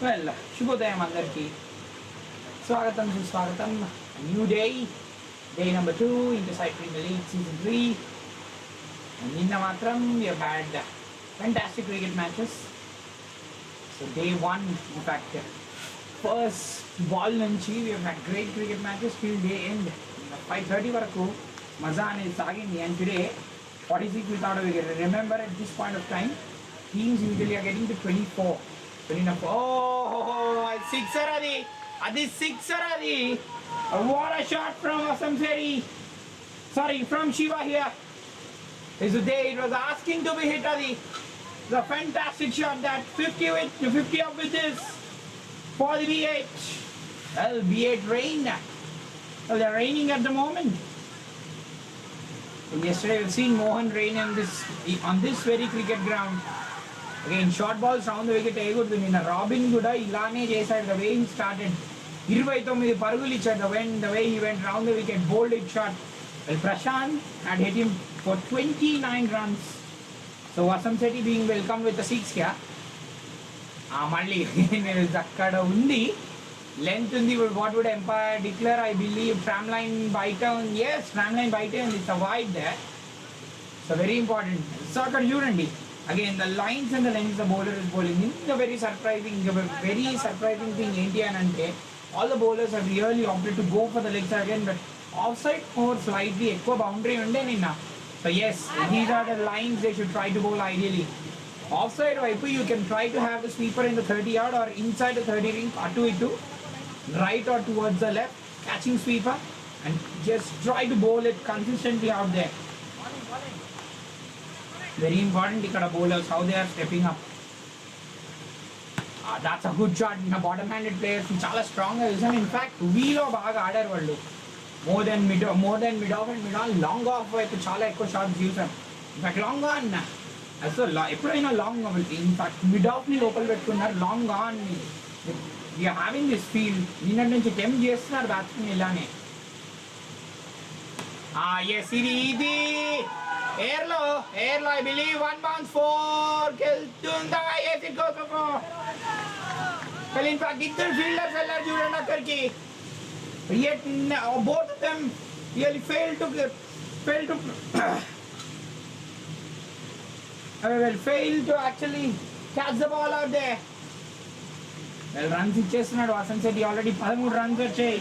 Well, Shubhodayam andarki. Swagatam Suswagatam. A new day. Day number 2, Intersite Premier League Season 3. And Ninna Matram, we have had fantastic cricket matches. So day 1, in fact, first ball nunchi, we have had great cricket matches till day end. 5:30 varaku, maza anedi sagindi, and today 46 without a wicket. Remember, at this point of time, teams usually are getting to 24. Oh, sixer adi! Adi sixer adi! What a shot from Asamseri! Sorry, from Shiva here. This is the day it was asking to be hit, adi. The fantastic shot that 50 up with this for the B8. Well, B8 rain. Well, they're raining at the moment. So yesterday we've seen Mohan rain on this very cricket ground. Again, short balls round the wicket good. Robin Guda ilane chesadu, the way he started. 29 parugulu ichadu, the way he went round the wicket, bowled it shot. Well, Prashant had hit him for 29 runs. So Vasam Sethi being welcomed with a 6 here. Malli akkada undi. Length undi, what would Empire declare? I believe tramline by turn. Yes, tramline by turn. It's a wide there. So very important. So Jurandi. Again, the lines and the lengths the bowler is bowling in. The very surprising thing India and Ante. All the bowlers have really opted to go for the legs again, but offside or slightly equal boundary unde ninna. So yes, these are the lines they should try to bowl ideally. Offside vaipu, you can try to have the sweeper in the 30 yard or inside the 30 ring, atu right or towards the left, catching sweeper, and just try to bowl it consistently out there. Very important ikkada bowlers, how they are stepping up. That's a good shot. Bottom-handed players chala strong. In fact, wheel lo baga aadaru vallu. More than mid off and mid on, long off వైపు చాలా ఎక్కువ shots చూసాం. In fact long on అసలు ఎప్పుడైనా long, in fact mid of ని లోపల పెట్టుకున్నారు. Long on we are having this field. నిన్నటి నుంచి టెంప్ చేస్తున్నారు బ్యాట్స్మెన్ ఇలానే. ఎస్ ఇది ఎయిర్లో ఐ బిలీవ్ 1 bounce 4 వెళ్తుందా? Yes it goes. ఇన్ఫాక్ట్ ఇద్దరు ఫీల్డర్స్ వెళ్ళారు చూడండి అక్కడికి. Yet both of them really failed to actually catch the ball out there. Well, runs ichchestunnadu Vasant Sethi, already 13 runs వచ్చాయి.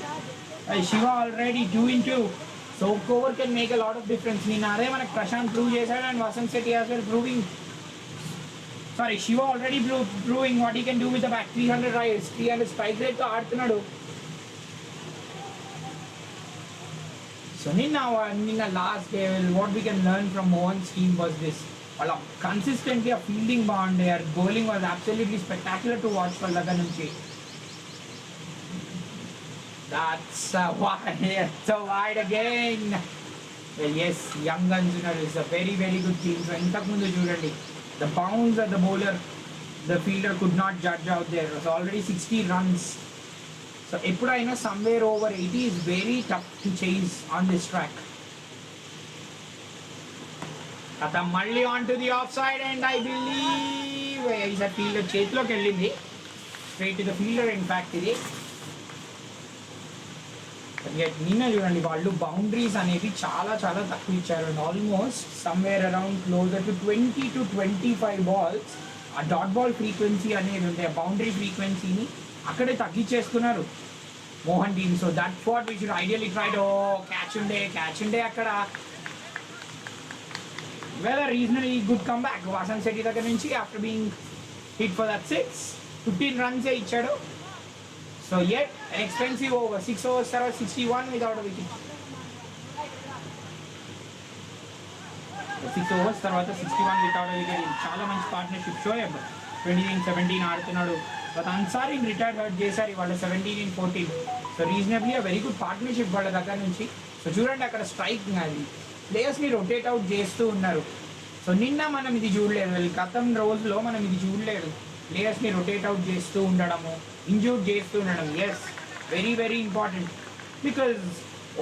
Shiva already 2-2. So cover can make a lot of difference. Nina ade manaku Prashant prove chesaadu and Vasant Sethi as well proving. Sorry, Shiva already proving what he can do with the bat. 300 rides, 300 strike rate to ఆడుతున్నాడు. So Ninna last day, what we can learn from Mohan's team was this. Consistently a fielding bond there. Bowling was absolutely spectacular to watch for Laga nunchi. That's wide. It's a wide again. Well, yes, Young Guns is a very, very good team. So intaku mundu chudandi, the bounce at the bowler, the fielder could not judge out there. It was already 60 runs. So eppudaina somewhere over 80 is very tough to chase on this track. Ata malli onto the offside, and I believe is a fielder chetloki ellindi, straight to the fielder in fact idi. But yet ninna chudandi vallu boundaries anevi chaala takku icharu, and almost somewhere around closer to 20 to 25 balls a dot ball frequency anedi unde, a boundary frequency ni అక్కడే తగ్గించేస్తున్నారు Mohan team. So that what we should ideally try to catch ఉండే అక్కడ. Well regionally good come back Vasan Setti దగ్గర నుంచి after being hit for that 15 runs ఇచ్చాడు. So yet an expensive over, 6 overs తర్వాత 61 without a wicket. 6 overs తర్వాత 61 without a wicket. చాలా మంచి partnership. Shoaib 17 ఆడుతున్నాడు. But Ansari retired hurt చేశారు ఇవాళ 17-14. సో రీజనబ్లీ అ వెరీ గుడ్ పార్ట్నర్షిప్ వాళ్ళ దగ్గర నుంచి. సో చూడండి అక్కడ స్ట్రైక్ అది ప్లేయర్స్ని రొటేట్ అవుట్ చేస్తూ ఉన్నారు. సో నిన్న మనం ఇది చూడలేదు, గతం రోజులో మనం ఇది చూడలేదు. ప్లేయర్స్ని రొటేట్ అవుట్ చేస్తూ ఉండడము, ఇంజూర్ చేస్తూ ఉండడం. Yes, very very important. Because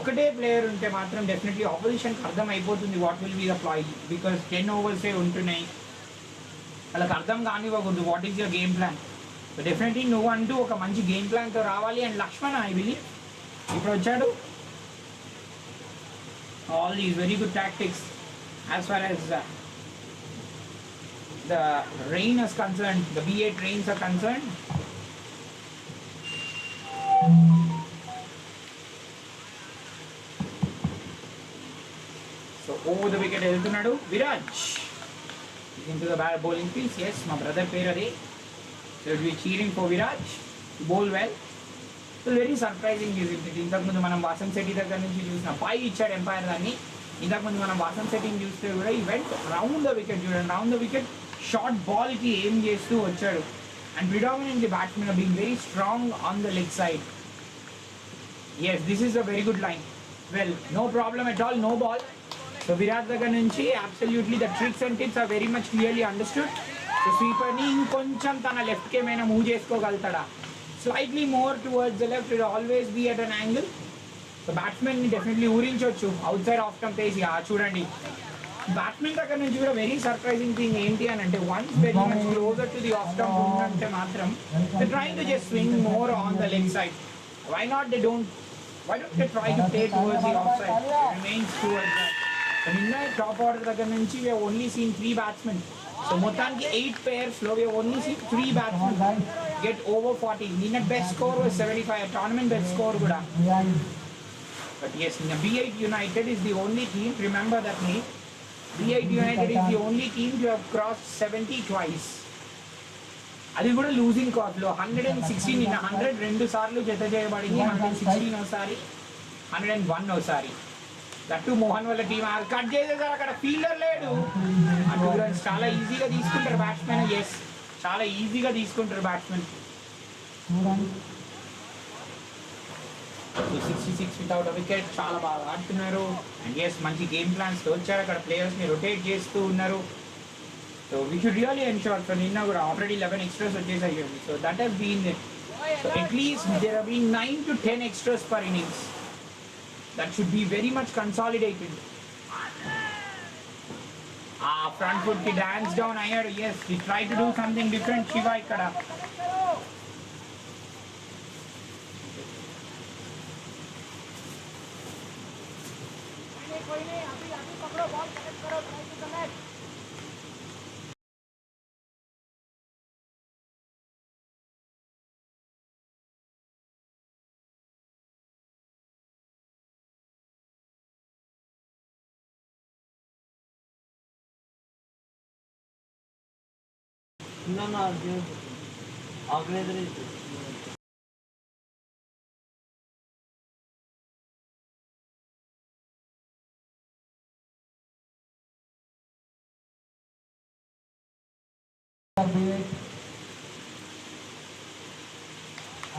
ఒకటే ప్లేయర్ ఉంటే మాత్రం డెఫినెట్లీ ఆపోజిషన్కి అర్థం అయిపోతుంది what will be the ploy. Because 10 overs ఉంటున్నాయి, వాళ్ళకి అర్థం కానివ్వకూడదు what is your game plan. So definitely నువ్వు అంటూ ఒక మంచి గేమ్ ప్లాన్తో రావాలి. అండ్ లక్ష్మణ్ ఐ బిలీవ్ ఇప్పుడు వచ్చాడు. All these very good tactics as far as the rain is concerned, the B8 rains are concerned. So over the wicket వెళ్తున్నాడు Viraj into the bowling field. Yes, my brother పేరు అదే. So we'll be cheering for Viraj to bowl well. So very surprising is it. ఇంతకుముందు మనం వాసన్ శెట్టి దగ్గర నుంచి చూసిన పై ఇచ్చాడు umpire దాన్ని. ఇంతకుముందు మనం వాసన్ శెట్టిని చూస్తే కూడా he went round the wicket చూడండి, రౌండ్ ద వికెట్ షార్ట్ బాల్కి ఏం చేస్తూ వచ్చాడు. And predominantly batsmen are being very strong on the leg side. Yes, this is a very good line. Well, no problem at all, no ball. So Virat దగ్గర నుంచి absolutely the tricks and tips are very much clearly understood. So స్వీపర్ని ఇంకొంచెం తన లెఫ్ట్కి ఏమైనా move చేసుకోగలుగుతాడా, slightly more towards the left, it always be at an angle. So బ్యాట్స్మెన్ని definitely ఊరించవచ్చు అవుట్ సైడ్ ఆఫ్ స్టంప్ వేసి. చూడండి బ్యాట్స్మెన్ దగ్గర నుంచి కూడా వెరీ సర్ప్రైజింగ్ థింగ్ ఏంటి అని అంటే, once very much closer to the off stump ఉందంటే మాత్రం they trying to just swing more on the leg side. Why don't they try to play towards the off side, remains towards that. నిన్న top order దగ్గర నుంచి we have only seen 3 batsmen. సో మొత్తానికి 8 pairs లో we have only seen 3 batsmen get over 40. నిన్న best score was 75, tournament best score కూడా. But yes, B8 United is the only team, remember that name. B8 United is the only team to have crossed 70 twice. అది కూడా losing కాస్ట్లో 116. నిన్న 102 సార్లు జత చేయబడింది, 116 ఒకసారి, 101 ఒకసారి. దట్టు మోహన్ వాళ్ళ టీం కట్ చేసేసారు, అక్కడ ఫీల్డర్ లేడు. అటు చాలా ఈజీగా తీసుకుంటారు బ్యాట్స్మెన్. ఎస్, చాలా ఈజీగా తీసుకుంటారు బ్యాట్స్మెన్. 66 వితౌట్ వికెట్, చాలా బాగా ఆడుతున్నారు. అండ్ ఎస్, మంచి గేమ్ ప్లాన్స్తో వచ్చారు. అక్కడ ప్లేయర్స్ని రొటేట్ చేస్తూ ఉన్నారు. So we should really ensure. So నిన్న కూడా ఆల్రెడీ 11 ఎక్స్ట్రాస్ వచ్చేసాయి. So that he's been it. So at least there have been 9 to 10 extras per innings. That should be very much consolidated. Front foot ki dance down ayyadu. Yes, he tried to do something different. Shiva ikkada. No, organizer is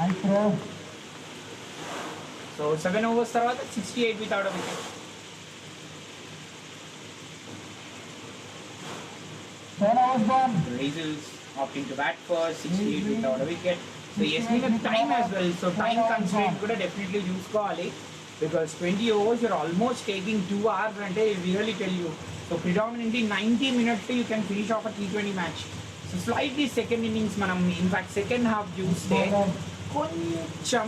and throw. So 7 overs తర్వాత 68 without a wicket. 10 overs gone. Ezhils opting to bat first, 68 without a wicket. So yes, we have time as well. So time constraint కూడా definitely చూసుకోవాలి. Because 20 overs you're almost taking 2 hours అంటే we really tell you. So predominantly 90 minutes you can finish off a T20 match. So slightly second innings మనం in fact second half చూస్తే కొంచెం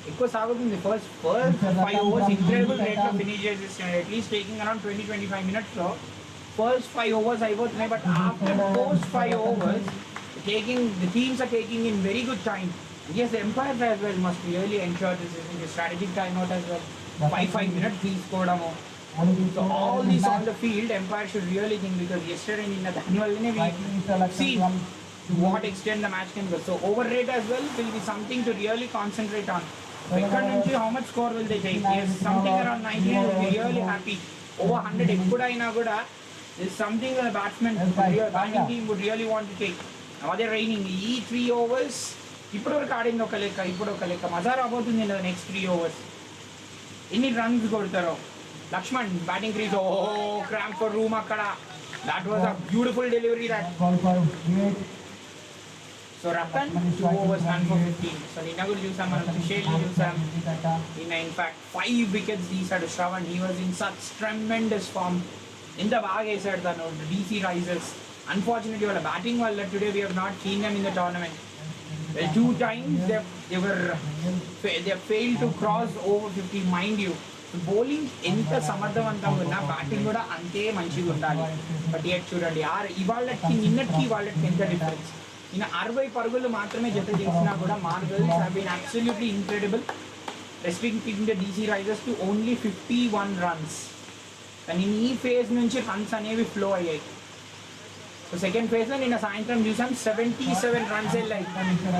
ఎక్కువ సాగుతుంది. First 5 overs incredible rate of finish చేసేస్తాడు. at least taking around 20-25 minutes లో first 5 overs అయిపోతున్నాయి. but after those 5 overs the teams are taking in very good time. Yes, the umpires as well must really ensure this is a strategic timeout as well. 5 minutes తీసుకోవడము. So all this on the field, umpire should really think, because yesterday in the annual we see to what extent the match can go. So over rate as well will be something to really concentrate on. Ikkada nunchi how much score will they take? Yes, something around 90 will be really happy. Over 100 ekkudaina kuda is something the batting team would really want to take. Now they raining ఈ 3 overs ఇప్పుడు వరకు ఆడింది ఒక లెక్క మజా రాబోతుంది in the next 3 overs. ఎన్ని runs కొడతారో. Laxman batting crease, cramp for room అక్కడ. That was a beautiful delivery that. So Ratan 2 overs none for 15. సో నిన్న కూడా చూసాం మనం, సుషేల్ని చూసాం. నిన్న ఇన్ఫాక్ట్ 5 వికెట్స్ తీసాడు Shravan. He was in such tremendous form. ఎంత బాగా వేసాడు తను. DC రైజర్స్ అన్ఫార్చునేట్లీ వాళ్ళ బ్యాటింగ్ వల్ల today we have not seen them in the tournament. Well, 2 times they failed to cross over 50, mind you. Bowling ఎంత సమర్థవంతంగా ఉన్నా బ్యాటింగ్ కూడా అంతే మంచిగా ఉండాలి. బట్ ఎట్ చూడండి ఇవాళకి నిన్నటికి వాళ్ళకి ఎంత డిఫరెన్స్. ఈయన 60 పరుగులు మాత్రమే జత చేసినా కూడా marvels have been absolutely incredible, restricting the DC risers to only 51 runs. కానీ ఈ ఫేజ్ నుంచి రన్స్ అనేవి ఫ్లో అయ్యాయి. సో సెకండ్ ఫేజ్లో నిన్న సాయంత్రం చూసాం 77 రన్స్ వెళ్ళాయి.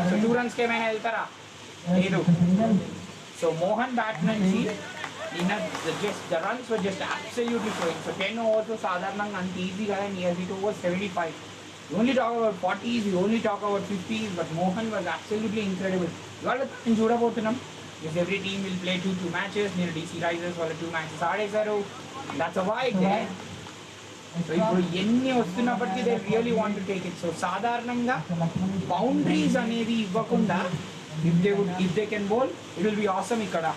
సో 2 రన్స్కి ఏమైనా వెళ్తారా? లేదు. సో మోహన్ బ్యాట్ నుంచి నిన్న the runs were just absolutely flowing. So 10 overs సాధారణంగా అంత ఈజీ కదా, near it over 75. We only talk about 40s, we only talk about 50s, but Mohan was absolutely incredible. ఇవాళ నేను చూడబోతున్నాం, because every team will play 2 matches. నేను DC Risers వాళ్ళ 2 matches ఆడేశారు. That's a wide day. So ఇప్పుడు ఎన్ని వస్తున్నప్పటికీ they really want to take it. So సాధారణంగా boundaries అనేవి ఇవ్వకుండా if they can bowl, it will be awesome ఇక్కడ.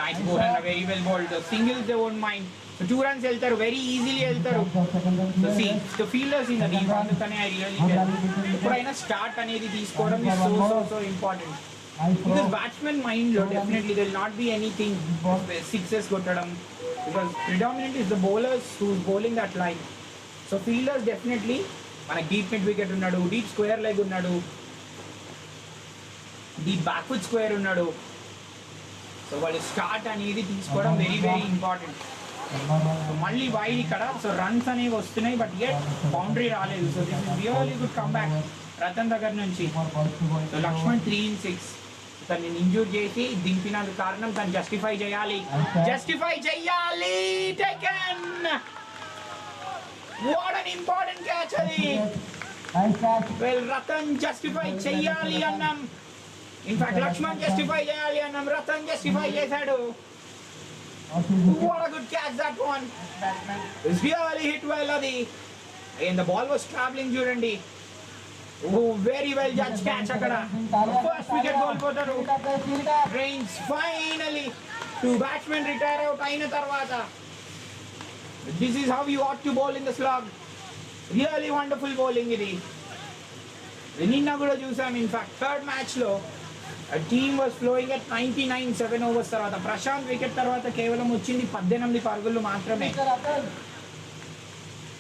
Nice ball and a very well bowled. The singles they won't mind. So 2 runs వెళ్తారు, very easily వెళ్తారు. So see, the fielders in the team, అందుకనే I really tell. ఎప్పుడైనా start అనేది తీసుకోవడం is so important. Because batsman mind లో definitely there will not be anything sixes కొట్టడం, because predominantly is the bowlers who is bowling that line. So fielders definitely మనకి deep mid wicket ఉన్నాడు, deep square leg ఉన్నాడు, deep backward square ఉన్నాడు. So వాళ్ళు start అనేది తీసుకోవడం very important. So మళ్ళీ wide ఇక్కడ. సో రన్స్ అనేవి వస్తున్నాయి, బట్ ఎట్ బౌండరీ రాలేదు. So this is really good come back Ratan దగ్గర నుంచి. సో లక్ష్మణ్ 3 in 6 తనని ఇంజూర్ చేసి దింపినందుకు కారణం తను జస్టిఫై చేయాలి. Taken. What an important catch అది. వెల్ రతన్ జస్టిఫై చేయాలి అన్నాం. ఇన్ఫాక్ట్ లక్ష్మణ్ జస్టిఫై చేయాలి అన్నాం, రతన్ జస్టిఫై చేశాడు. What a good catch that one. It's really hit well అది. And the ball was traveling చూడండి. Oh, very well judged catch అక్కడ. First wicket కోల్పోతాడు. Reigns finally 2 batsmen retire out అయిన తర్వాత. This is how you ought to bowl in the slog. Really wonderful bowling ఇది. నిన్న కూడా చూసాం. ఇన్ఫాక్ట్ థర్డ్ మ్యాచ్ లో a team was flowing at 99 7 overs తర్వాత ప్రశాంత్ వికెట్ తర్వాత కేవలం వచ్చింది 18 పరుగులు మాత్రమే.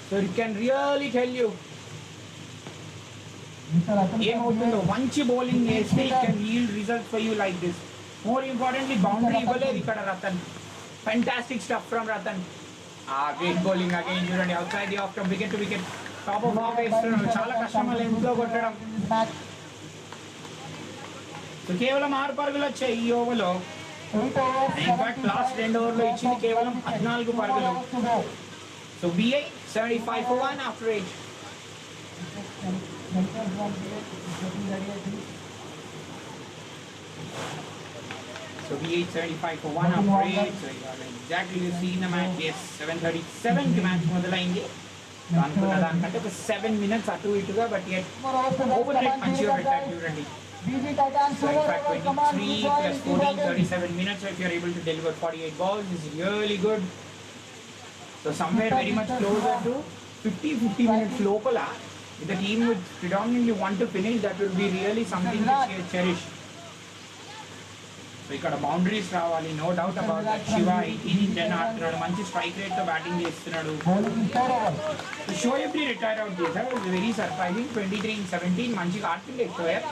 So it can really tell you ఏమవుతుందో. మంచి బౌలింగ్ చేస్తే it can yield results for you like this. More importantly boundary ఇవ్వలేదు ఇక్కడ Ratan. Fantastic stuff from Ratan. Great bowling again చూడండి, outside the off wicket to wicket, top of off వేస్తున్నాడు. చాలా కష్టం length లో కొట్టడం. సో కేవలం 6 పరుగులు వచ్చాయి ఈ ఓవర్లో. ఇన్ఫాక్ట్ లాస్ట్ 2 ఓవర్లో ఇచ్చింది కేవలం 14 పరుగులు. So BI 75 for 1 after 8. So BI 75 for 1 after 8. So exactly you see in the match. Yes, 7:37 కి మ్యాచ్ మొదలైంది. అనుకున్న దానికంటే ఒక 7 minutes అటు ఇటుగా, బట్ ఓవర్ రేట్ మంచిగా పెట్టారు చూడండి. So in fact 23 plus 14, 37 minutes. If you are able to deliver 48 balls is really good. So somewhere very much closer to 50 minutes lopala. If the team would predominantly want to finish, that would be really something which you cherish. So ఇక్కడ boundaries రావాలి, no doubt about that. Shiva 18-10 ఆడుతున్నాడు, మంచి strike rate తో batting చేస్తున్నాడు. షోయబ్ని retire out చేశారు, very surprising. 23 in 17 మంచిగా ఆడుతుండే Shoaib.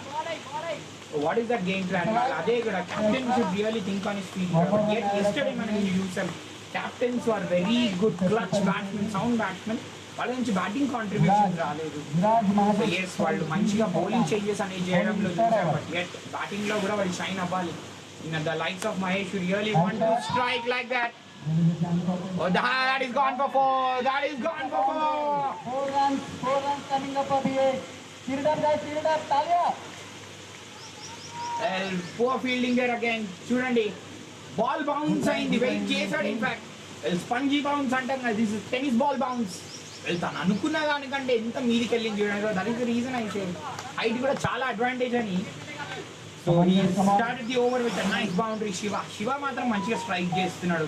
What is that game plan? అదే కూడా captain should really think on his feet. Yet yesterday మనం చూసాం, captains are very good clutch batsmen, sound batsmen. వాళ్ళ నుంచి బ్యాటింగ్ కాంట్రిబ్యూషన్ రాలేదు. సో ఎస్ వాళ్ళు మంచిగా బౌలింగ్ చేంజెస్ అనేది చేయడంలో చూసాం, బట్ యెట్ బ్యాటింగ్ లో కూడా వాళ్ళు షైన్ అవ్వాలి. The likes of Mahesh who really want to strike like that. Oh, that is gone for 4. That is gone for 4. 4 runs coming up for the fielder guys, fielder Talia. Well, poor fielding there again. చూడండి, ball bounce అయింది, wait చేశాడు. In fact spongy bounce అంటాం కదా, this is tennis ball bounce. వెళ్తాను అనుకున్న దానికంటే ఎంత మీదికి వెళ్ళింది చూడండి. దట్ ఈస్ ద రీజన్ అయితే హైట్ కూడా చాలా అడ్వాంటేజ్ అని. So he started the over with a nice boundary. Shiva మాత్రం మంచిగా స్ట్రైక్ చేస్తున్నాడు.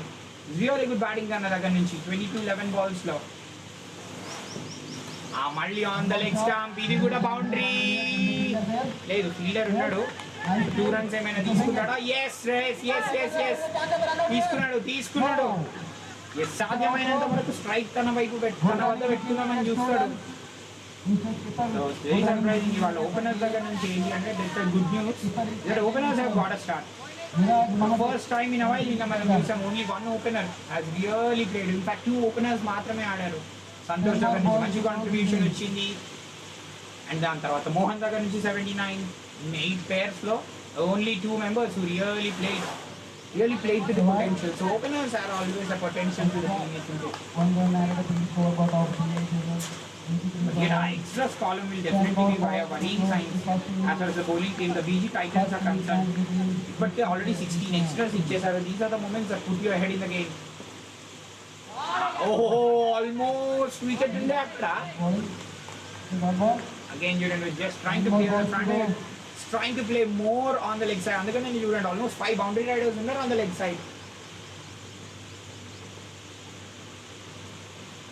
రియల్లీ గుడ్ బ్యాటింగ్ అన్న దగ్గర నుంచి 22-11 balls లో. మళ్ళీ ఆన్ ద లెగ్ స్టాంప్, ఇది కూడా బౌండరీ లేదు, ఫీల్డర్ ఉన్నాడు. 2 runs ఏమైనా తీసుకుంటాడా? Yes yes yes yes yes తీసుకున్నాడు. ఎస్, సాధ్యమైనంత వరకు స్ట్రైక్ తన వద్ద పెట్టుకుందామని చూస్తాడు. సో వెరీ సర్ప్రైజింగ్ ఇవాళ ఓపెనర్స్ దగ్గర నుంచి ఏంటి అంటే good news that openers have got a start. First time in a while ఇంకా మనం చూసాం only 1 opener has really played. In fact 2 openers మాత్రమే ఆడారు. సంతోష్ దగ్గర నుంచి మంచి కాంట్రిబ్యూషన్ వచ్చింది. అండ్ దాని తర్వాత మోహన్ దగ్గర నుంచి 79 in 8 pairs లో only 2 members who really played to the potential. So openers are always a potential to the team, isn't it? Extras column will definitely be via worrying signs as far as the bowling team, the BG Titans are concerned. But they already 16 extras ichchesaru. These are the moments that put you ahead in the game. Oh, almost wicket in that trap. Again, Jordan was just trying to clear the front end, trying to play more on the leg side. Andukane Jordan almost 5 boundary riders uన్నారు on the leg side.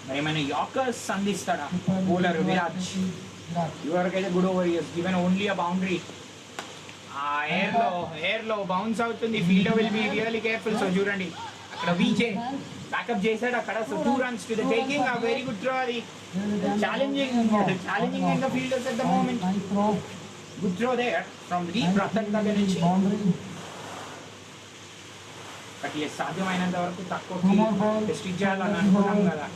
మరి మన yorkers అందిస్తాడా bowler Viraj? ఇవరకైతే good over years given only a boundary. Air లో bounce అవుతుంది. Fielder will be really careful. So చూడండి అక్కడ VJ backup చేశాడు అక్కడ. So 2 runs to the taking. A very good throw. అది challenging in the fielders at the moment. Good throw there from deep Ratan దగ్గర నుంచి. But ఈ సాధ్యమైనంత వరకు తక్కువకి రెస్ట్రిక్ట్ చేయాలని అనుకున్నాం కదా.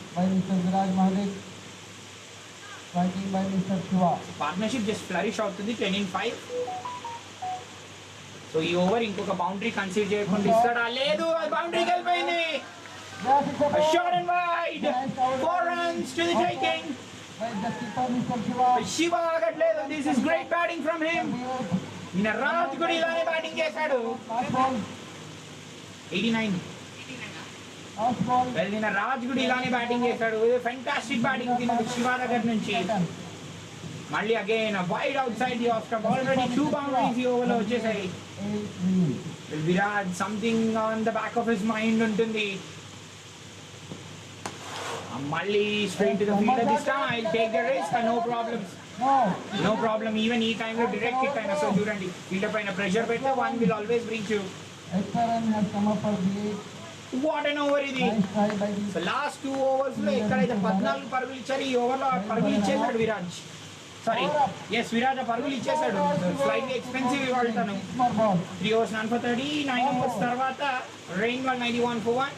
పార్ట్నర్షిప్ జస్ట్ ఫ్లరిష్ అవుతుంది. 10 in 5. సో ఈ ఓవర్ ఇంకొక బౌండరీ కన్సిడర్ చేయకుండా ఇస్తాడా? లేదు, అది బౌండరీకి వెళ్ళిపోయింది. Short and wide. 4 runs to the taking. Shiva ఆగట్లేదు. This is great batting from him. ఈయన రాజ్ కూడా ఇలానే బ్యాటింగ్ చేశాడు. 89. ఈయన రాజ్ కూడా ఇలానే బ్యాటింగ్ చేశాడు. ఫెంటాస్టిక్ బ్యాటింగ్ తిన్నది శివ దగ్గర నుంచి. మళ్ళీ again wide outside the off stump. Already 2 boundaries ఈ ఓవర్లో వచ్చేసాయి. Viraj something on the back of his mind ఉంటుంది. మళ్ళీ straight to the fielder this time. I will take the risk. No problem. Even ఈ టైంలో డైరెక్ట్ హిట్ అయినా. So చూడండి fielder పైన ప్రెషర్ పెడితే 1 will always bring you. What an over ఇది. So last 2 overs లో ఎక్కడైతే 14 పరుగులు ఇచ్చారు ఈ ఓవర్లో పరుగులు ఇచ్చేసాడు విరాజ్. సారీ ఎస్ విరాజ్ ఆ పరుగులు ఇచ్చేసాడు. స్లైట్లీ ఎక్స్పెన్సివ్ ఇవ్వగలుగుతాను. 3 overs 9 for 30. 9 overs తర్వాత rain ball 91 for 1.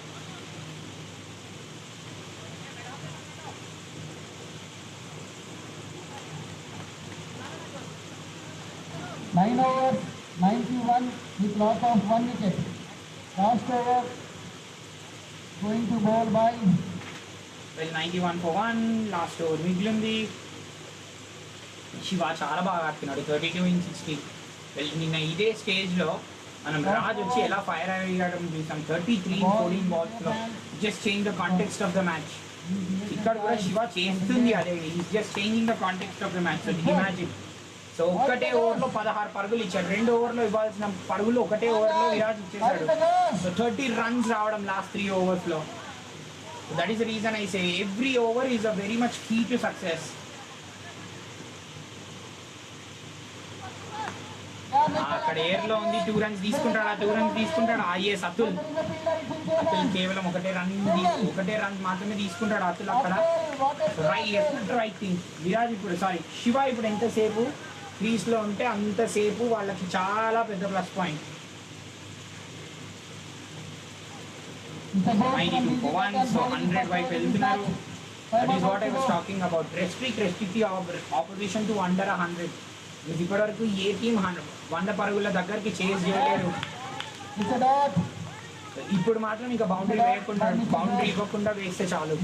Nine overs 91 with loss of 1 wicket. Last over going to bowl by 91 for 1. Last over మిగిలింది. శివ చాలా బాగా ఆడుతున్నాడు. 32 in 60. నిన్న ఇదే స్టేజ్లో మనం రాజ్ వచ్చి ఎలా ఫైర్ అయ్యడం చూసాం. 33 in 14 balls. Just change the context of the match. ఇక్కడ కూడా శివ చేస్తుంది అదే. Is just changing the context of the match. So imagine. So ఒకటే ఓవర్లో 16 పరుగులు ఇచ్చాడు. 2 ఓవర్లో ఇవ్వాల్సిన పరుగులు ఒకటే ఓవర్లో విరాజ్ ఇచ్చేసాడు. సో 30 runs రావడం last 3 overs. That is the reason I say every over is a very much key to success. అక్కడ ఎయిర్లో ఉంది. 2 runs తీసుకుంటాడా? ఎస్ అతుల్ కేవలం ఒకటే రన్ మాత్రమే తీసుకుంటాడు అతుల్ అక్కడ. Right thing. విరాజ్ ఇప్పుడు శివ ఇప్పుడు ఎంతసేపు క్రీస్లో ఉంటే అంతసేపు వాళ్ళకి చాలా పెద్ద ప్లస్ పాయింట్. 92 for 1. సో 100 వైపు వెళ్తున్నారు. That is what I was talking about. Restrict the opposition to under 100. ఇప్పటివరకు ఏ టీం 100 పరుగుల దగ్గరికి చేజ్ చేయలేరు. ఇప్పుడు మాత్రం ఇంకా బౌండరీ ఇవ్వకుండా వేస్తే చాలు.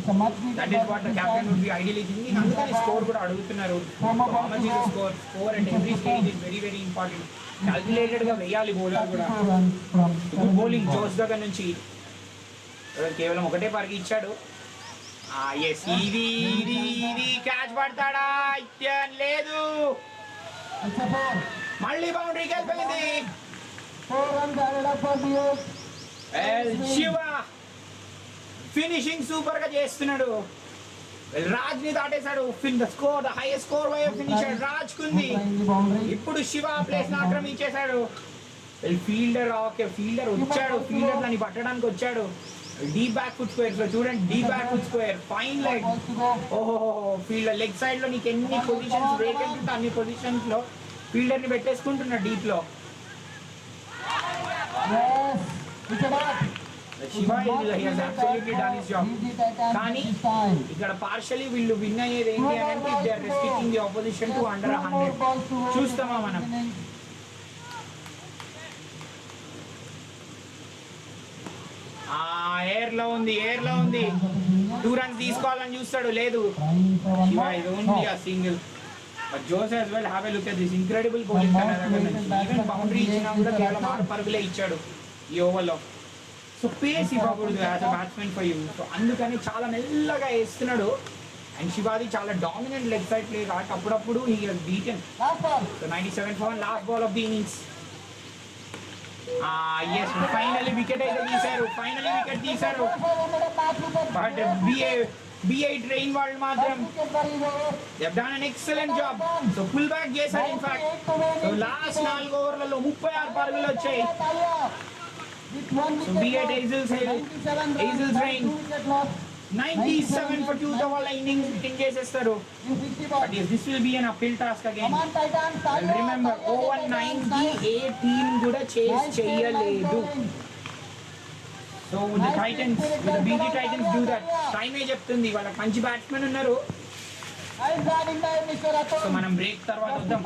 That is what the captain would be ideally thinking. అందుకని స్కోర్ కూడా అడుగుతున్నారు. Score and every stage is very very important. Calculated గా వేయాలి బౌలర్ కూడా. గుడ్ బౌలింగ్ జోస్ దగ్గర నుంచి. కేవలం ఒకటే పరుగు ఇచ్చాడు. ఎస్ ఇది క్యాచ్ పడతాడా? లేదు, మళ్ళీ బౌండరీకి వెళ్ళిపోయింది. శివ ఫినిషింగ్ సూపర్ గా చేస్తున్నాడు. రాజ్ని దాటేశాడు. The score, the highest score by finisher Raj కుంది. ఇప్పుడు శివ ప్లేస్ ఆక్రమించేశాడు. ఫీల్డర్ వచ్చాడు. ఫీల్డర్ దాన్ని పట్టడానికి వచ్చాడు. డీ బ్యాక్ ఫుట్ స్క్వేర్ లో చూడండి, deep back foot square fine leg. ఓహో, ఫీల్డర్ లెగ్ సైడ్ లో నీకు ఎన్ని పొజిషన్స్ వేకెంట్ ఉంటే అన్ని పొజిషన్స్ లో ఫీల్డర్ ని పెట్టేసుకుంటున్నా డీప్ లో. Shiva absolutely done his job. కానీ ఇక్కడ పార్షియలీ వీళ్ళు విన్ అయ్యేది ఏంటి అంటే they are restricting the opposition to under 100. చూస్తామా మనం. ఎయిర్ లో ఉంది 2 runs తీసుకోవాలని చూస్తాడు, లేదు. శివ ఇది ఓన్లీ ఆ single. But Jose as well, have a look at this incredible bowling. Even boundary ఇచ్చినా కూడా కేవలం 6 పరుగులే ఇచ్చాడు ఈ ఓవర్లో. సో పేస్ ఇవ్వకూడదు as a batsmen for you. So అందుకని చాలా మెల్లగా వేస్తున్నాడు. అండ్ శివాది చాలా డామినెంట్ లెగ్ సైడ్ ప్లే కాబట్టి అప్పుడప్పుడు he has beaten. So 97 for 1 last ball of the innings. Yes, finally wicket అయితే తీశారు. బట్ B8 రెయిన్ వాళ్ళు మాత్రం they have done an excellent job. So pull back చేశారు ఇన్ఫాక్ట్. సో లాస్ట్ 4 ఓవర్లలో 36 పరుగులు వచ్చాయి. So B8 Ezhils reign 97 for 2 వాళ్ళ innings hitting చేసేస్తారు. But yes, this will be an uphill task again. And remember, over 90 A team కూడా చేస్ చేయలేదు. So the Titans, the BG Titans do that. టైమే చెప్తుంది, వాళ్ళకి మంచి బ్యాట్స్మెన్ ఉన్నారు. సో మనం బ్రేక్ తర్వాత వద్దాం.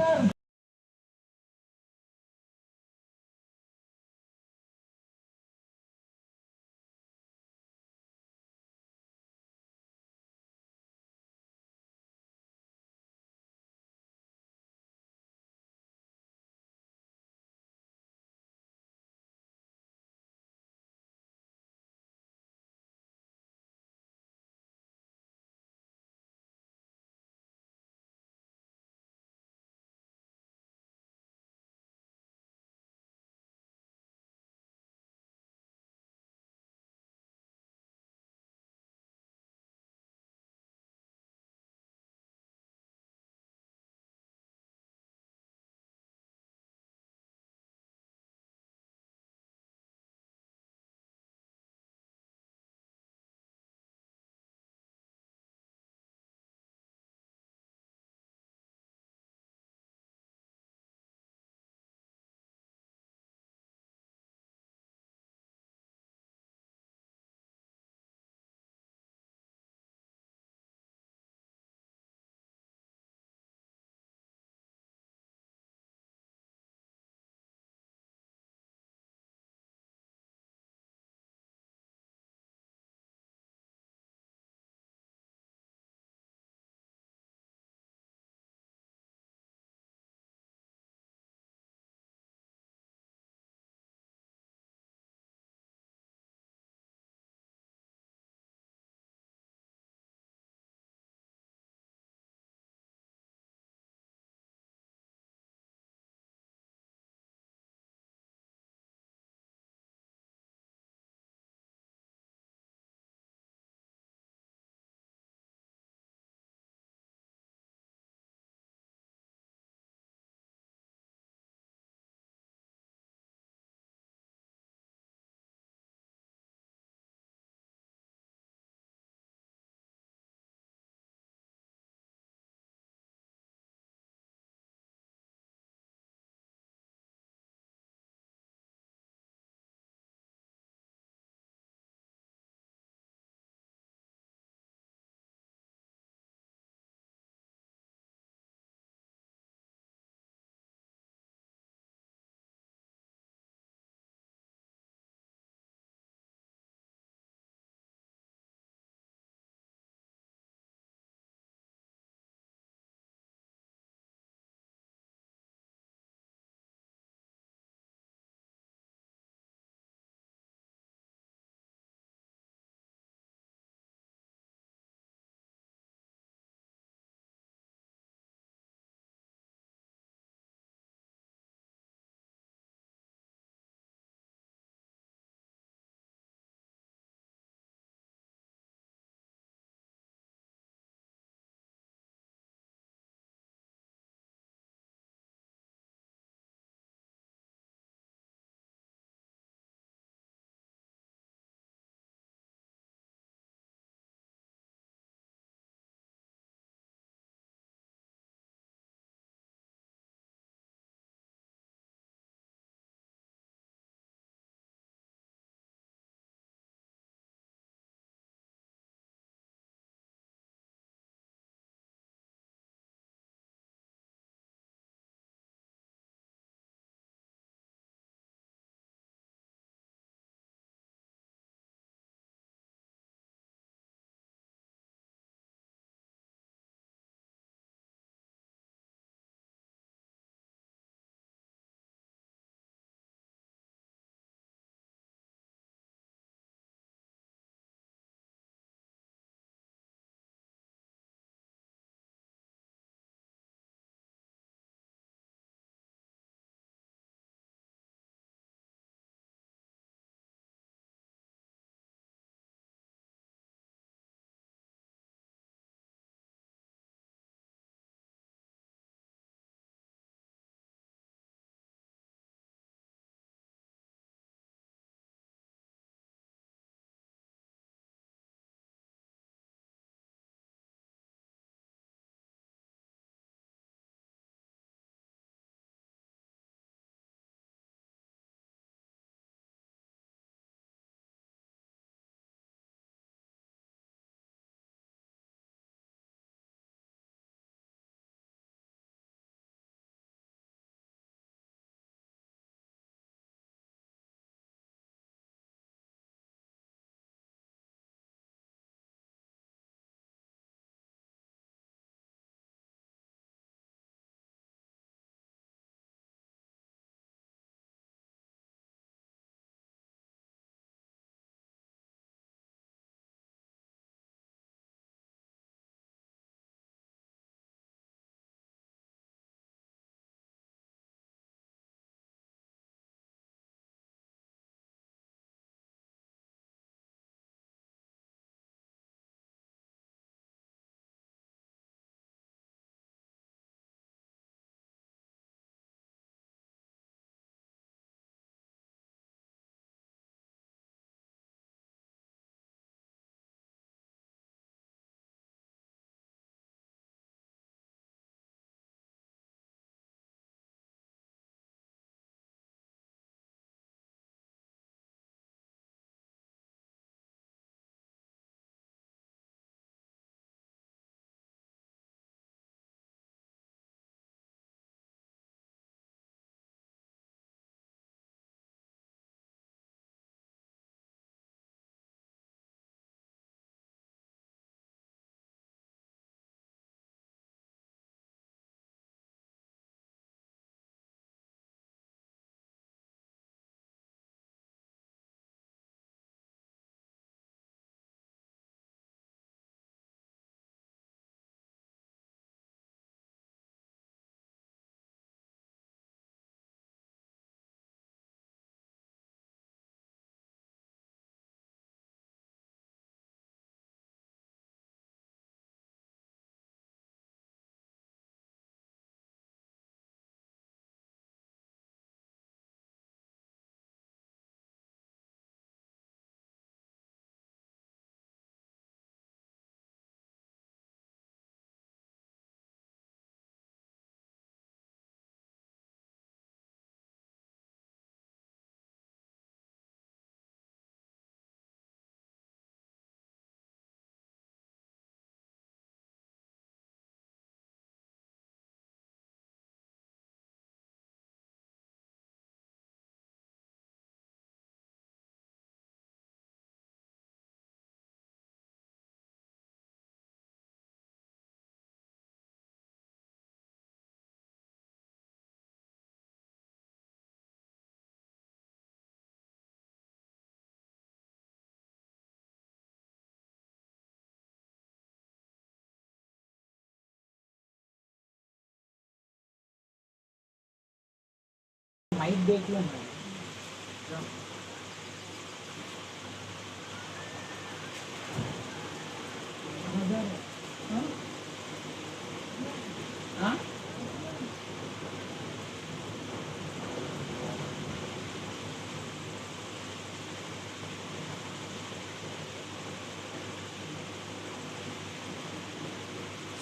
నైట్ డేట్లో ఉన్నాయి.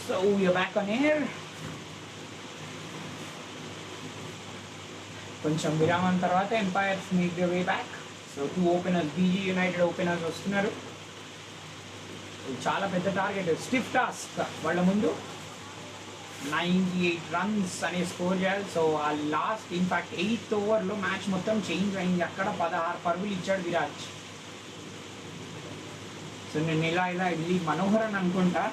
So you're back on air. కొంచెం విరామం తర్వాత umpires make the way back. So 2 openers, BG united openers వస్తున్నారు. చాలా పెద్ద టార్గెట్, స్టిఫ్ టాస్క్ వాళ్ళ ముందు. 98 రన్స్ అనే స్కోర్ చేయాలి. సో ఆ లాస్ట్ ఇన్ఫాక్ట్ 8th ఓవర్లో మ్యాచ్ మొత్తం చేంజ్ అయింది. అక్కడ 16 పరుగులు ఇచ్చాడు విరాజ్. సో నేను ఇలా ఇది మనోహర్ అని అనుకుంటా,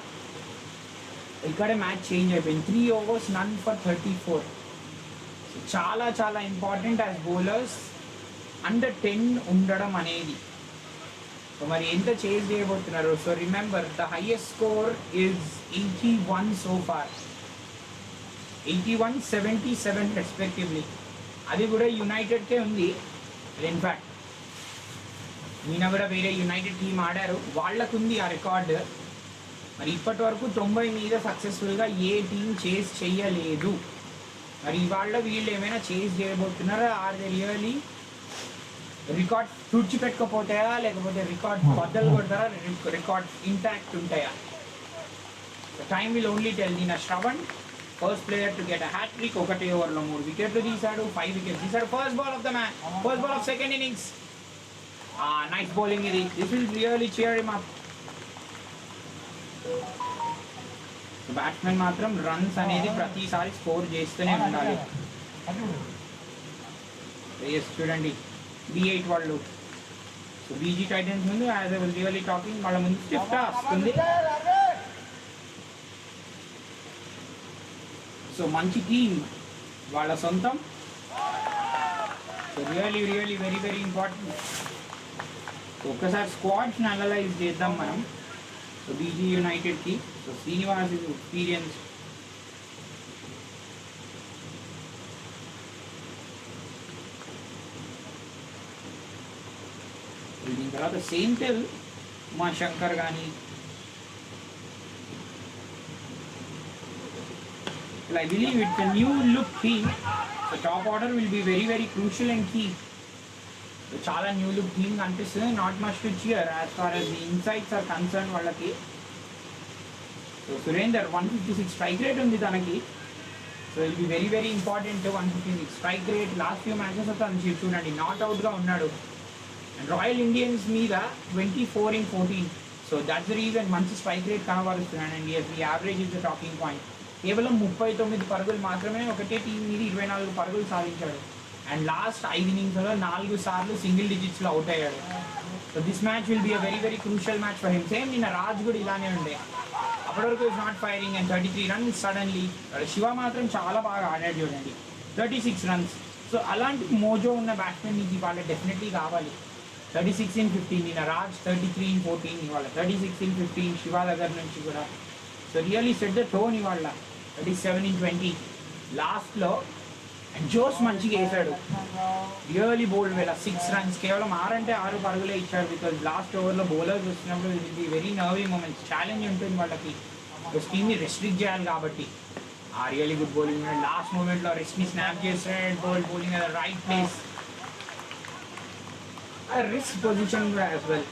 ఇక్కడే మ్యాచ్ చేంజ్ అయిపోయింది. 3 overs none for 34. సో చాలా చాలా ఇంపార్టెంట్ యాజ్ బౌలర్స్ అండర్ 10 ఉండడం అనేది. సో మరి ఎంత చేంజ్ చేయబోతున్నారు? So remember the highest score is 81 so far. 81, 77 respectively. అది కూడా యునైటెడ్కే ఉంది. ఇన్ఫ్యాక్ట్ ఈయన కూడా వేరే యునైటెడ్ టీం ఆడారు, వాళ్ళకు ఉంది ఆ రికార్డు. మరి ఇప్పటి వరకు 90 మీద సక్సెస్ఫుల్గా ఏ టీం చేజ్ చెయ్యలేదు. మరి ఇవాళ వీళ్ళు ఏమైనా చేజ్ చేయబోతున్నారా? ఆర్ దే రియలీ రికార్డ్ తుడిచిపెట్టుకపోతాయా, లేకపోతే రికార్డ్ బద్దలు కొడతారా, రికార్డ్ ఇంటాక్ట్ ఉంటాయా? Time will only tell. దీని Shravan first player to get a hat trick. 1 ఓవర్లో 3 వికెట్లు తీశాడు, 5 వికెట్స్ తీశాడు. First ball of the match, first ball of second innings. Nice bowling ఇది. This will really cheer him up. Batsmen మాత్రం runs అనేది ప్రతిసారి score చేస్తూనే ఉండాలి. చూడండి B8 వాళ్ళు. సో బీజీ టైటన్స్ ముందు as I was really talking, వాళ్ళ ముందు స్టిఫ్ వస్తుంది. సో మంచి టీం వాళ్ళ సొంతం. So really really very very important. ఒక్కసారి స్క్వాడ్స్ని అనలైజ్ చేద్దాం మనం. సో బీజీ యునైటెడ్కి సో శ్రీనివాస్ ఇస్ ఎక్స్పీరియన్స్. దీని తర్వాత సెయింటెల్, ఉమాశంకర్ కానీ I believe it's a new look team. The top order will be very very crucial and key. చాలా న్యూ లుక్ టీమ్ కనిపిస్తుంది. Not much to cheer as far as the insights are concern వాళ్ళకి. So Surender 156 strike rate ఉంది తనకి. So it be very very important. 156 strike rate. Last few matches తను చూడండి not అవుట్గా ఉన్నాడు. And royal Indians మీద 24 in 14. So that's the reason మంచి strike rate కనబరుస్తున్నాడు. And as the average is the talking point. కేవలం 39 పరుగులు మాత్రమే ఒకటే టీం మీద 24 పరుగులు సాధించాడు. అండ్ లాస్ట్ 5 innings-లో 4 సార్లు సింగిల్ డిజిట్స్లో అవుట్ అయ్యాడు. So this match will be a very very crucial match for him. Same నిన్న రాజ్ కూడా ఇలానే ఉండే. అప్పటివరకు is not firing and 33 runs suddenly. Shiva మాత్రం చాలా బాగా ఆడాడు చూడండి, 36 runs. సో అలాంటి మోజో ఉన్న బ్యాట్స్మెన్ మీకు ఇవాళ డెఫినెట్లీ కావాలి. 36 in 15 నిన్న రాజ్, 33 in 14 ఇవాళ 36 in 15 శివ దగ్గర నుంచి కూడా. So really set the tone ఇవాళ. 37 in 20 లాస్ట్లో. అండ్ జోస్ మంచిగా వేసాడు, రియలీ బోల్డ్ వేళ. 6 runs, కేవలం 6 పరుగులే ఇచ్చాడు. బికాజ్ లాస్ట్ ఓవర్లో బౌలర్స్ వచ్చినప్పుడు ఇది బి వెరీ నర్వీ మూమెంట్స్. ఛాలెంజ్ ఉంటుంది వాళ్ళకి, టీమ్ని రెస్ట్రిక్ట్ చేయాలి కాబట్టి. ఆ రియలీ గుడ్ బౌలింగ్. లాస్ట్ మూమెంట్లో రెస్ట్ని స్నాప్ చేస్తాడు. Bowling at the right place. Risk position కూడా as well.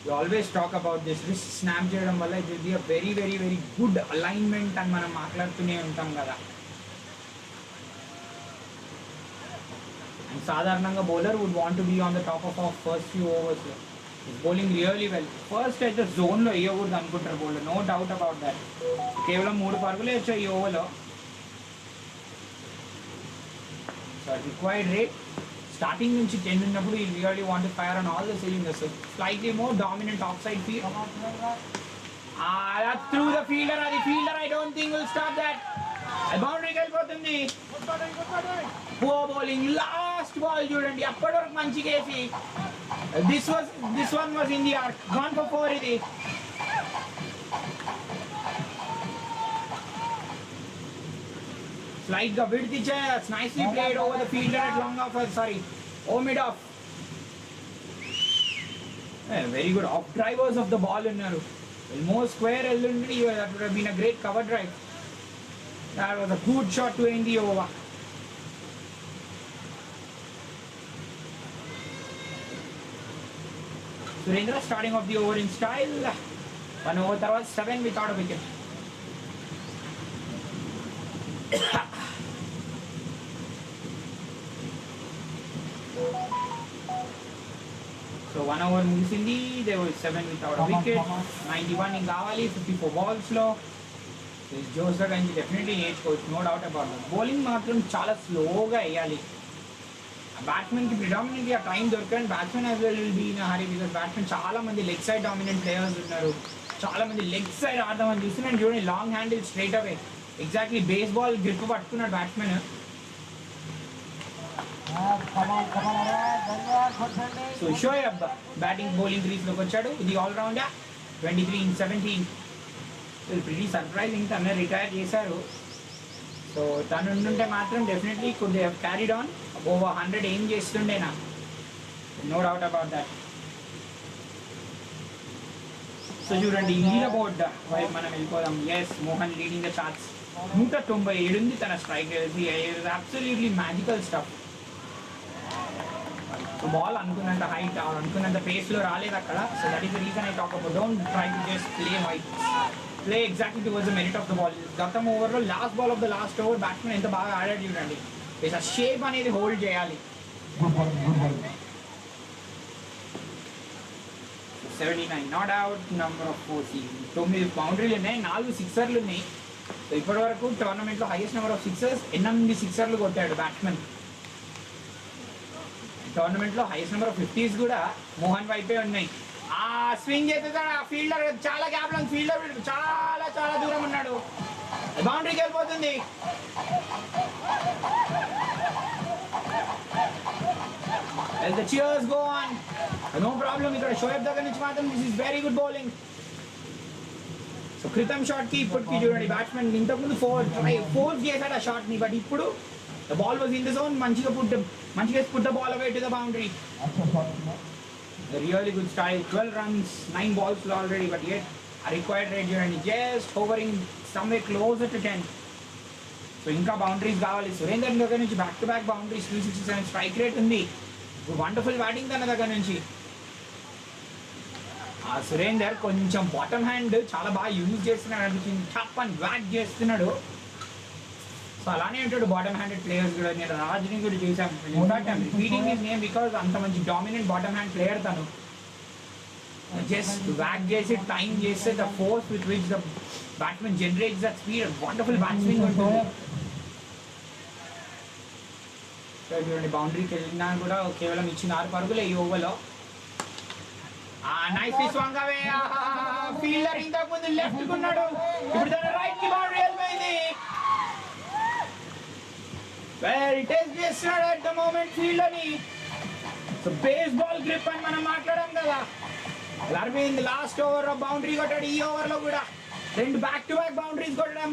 You always talk about this. Risk snap చేయడం వల్ల it will be a very very very good alignment అని మనం మాట్లాడుతూనే ఉంటాం కదా. అండ్ సాధారణంగా bowler would want to be on the top of first few overs. Bowling really well. First అయితే జోన్లో వేయకూడదు అనుకుంటారు bowler, no doubt about that. కేవలం 3 పరుగులే వచ్చాయి ఈ ఓవర్లో. సో రిక్వైర్డ్ రేట్ స్టార్టింగ్ నుంచి 10 ఉన్నప్పుడు he really want to fire on all the cylinders. Slightly more dominant off side field. Through the fielder. అది fielder I don't think will stop that. బౌండరీకి వెళ్ళిపోతుంది. Poor bowling. Last ball చూడండి, అప్పటి వరకు మంచిగా వేసి this one was in the art. Gun for 4 ఇది. So Slight గా విడ్త్ ఇచ్చాయి. That's nicely played over the fielder at long off. Mid off. Very good off drivers of the ball ఉన్నారు. More square వెళ్ళుండి that would have been a great cover drive. That was a good shot to end the over. Surendra starting off the over in style. 1 over తర్వాత 7 without a wicket. So 1 over ముగిసింది. There was 7 without a wicket. 91 ఇంకా కావాలి. 54 balls లో Jose నుంచి definitely నేర్చుకోవచ్చు, no doubt about that. Bowling మాత్రం చాలా స్లోగా వేయాలి. బ్యాట్స్మెన్కి ప్రిడామినెంట్గా టైం దొరకని batsmen as well will be in hurry because batsmen చాలా మంది లెగ్ సైడ్ డామినెంట్ ప్లేయర్స్ ఉన్నారు. చాలా మంది లెగ్ సైడ్ ఆడదామని చూస్తే నేను చూడండి long handle straight away exactly baseball grip పట్టుకున్నాడు batsmen. So Shoaib batting bowling క్రీజ్లోకి వచ్చాడు. ఇది ఆల్రౌండర్ 23 in 17. ప్రిటీ సర్ప్రైజింగ్ తను రిటైర్ చేశారు. సో తను ఉండుంటే మాత్రం definitely could they have carried on over 100 ఏం చేస్తుండేనా, no doubt about that. So చూడండి లీడ్ అబౌట్ వైపు మనం వెళ్ళిపోదాం. Yes Mohan leading the charts. 197 ఉంది తన strike. Absolutely magical stuff. So ball అనుకున్నంత హైట్ అనుకున్నంత పేస్లో రాలేదు అక్కడ. So that is the reason I talk about don't try to just play exactly towards the merit of the ball. గతం ఓవర్లో last ball of the last over batsmen ఎంత బాగా ఆడాడు చూడండి. ఆ షేప్ అనేది హోల్డ్ చేయాలి. 79 నాట్ అవుట్. నంబర్ ఆఫ్ 4 9 బౌండరీలు ఉన్నాయి, 4 సిక్సర్లు ఉన్నాయి. సో ఇప్పటి వరకు టోర్నమెంట్లో హైయెస్ట్ నెంబర్ ఆఫ్ సిక్సర్స్ 8 సిక్సర్లు కొట్టాడు బ్యాట్స్మెన్. టోర్నమెంట్లో హైయెస్ట్ నెంబర్ ఆఫ్ 50s కూడా మోహన్ వైపే ఉన్నాయి. ఆ స్వింగ్ చేస్తాడు ఆ ఫీల్డర్, చాలా గ్యాప్ లో ఫీల్డర్ చాలా చాలా దూరం ఉన్నాడు. బౌండరీకి వెళ్ళిపోతుంది. The cheers go on. No problem. ఇక్కడ షోయబ్ దగ్గర నుంచి మాత్రం this is very good bowling. So క్రితం షాట్ కి ఇప్పటికి చూడండి బ్యాట్స్మెన్ ఇంతకుముందు ఫోర్స్ చేశాడు ఆ షాట్ ని, బట్ ఇప్పుడు the ball was in the zone. మంచిగా put the ball away to the boundary. A really good style. 12 runs, 9 balls already, but yet a required rate చూడండి just hovering somewhere closer to 10. So ఇంకా boundaries కావాలి. సురేందర్ దగ్గర నుంచి back to back boundaries, 267 strike rate ఉంది. Wonderful batting తన దగ్గర నుంచి. ఆ సురేందర్ కొంచెం బాటమ్ హ్యాండ్ చాలా బాగా యూజ్ చేస్తున్నాడు అనిపించింది. టప్ అండ్ బ్యాక్ చేస్తున్నాడు. సో అలానే ఉంటాడు బాటమ్ హ్యాండెడ్ ప్లేయర్స్ కూడా. నేను రాజ్ని కూడా చూసాను. In fact I'm repeating his name because అంత మంచి డామినెంట్ బాటమ్ హ్యాండ్ ప్లేయర్ తను. జస్ట్ బ్యాక్ చేసి టైం చేస్తే the force with which the batsmen generates that speed, wonderful batsmen ఉంటుంది. చూడండి బౌండరీకి వెళ్ళినా కూడా కేవలం ఇచ్చిన 6 పరుగులే ఈ ఓవర్లో. నైస్లీ స్వాంగ్ అవే. ఫీల్డర్ ఇంతకు ముందు లెఫ్ట్ కున్నాడు, ఇప్పుడు తన రైట్ కి బౌండరీ వెళ్ళిపోయింది. Well, test చేస్తున్నాడు at the moment field అని. సో బేస్బాల్ గ్రిప్ అని మనం మాట్లాడాం కదా. అరవింద్ లాస్ట్ ఓవర్ లో బౌండరీ కొట్టాడు. ఈ ఓవర్ లో కూడా 2 బ్యాక్ టు బ్యాక్ బౌండరీస్ కొట్టడం.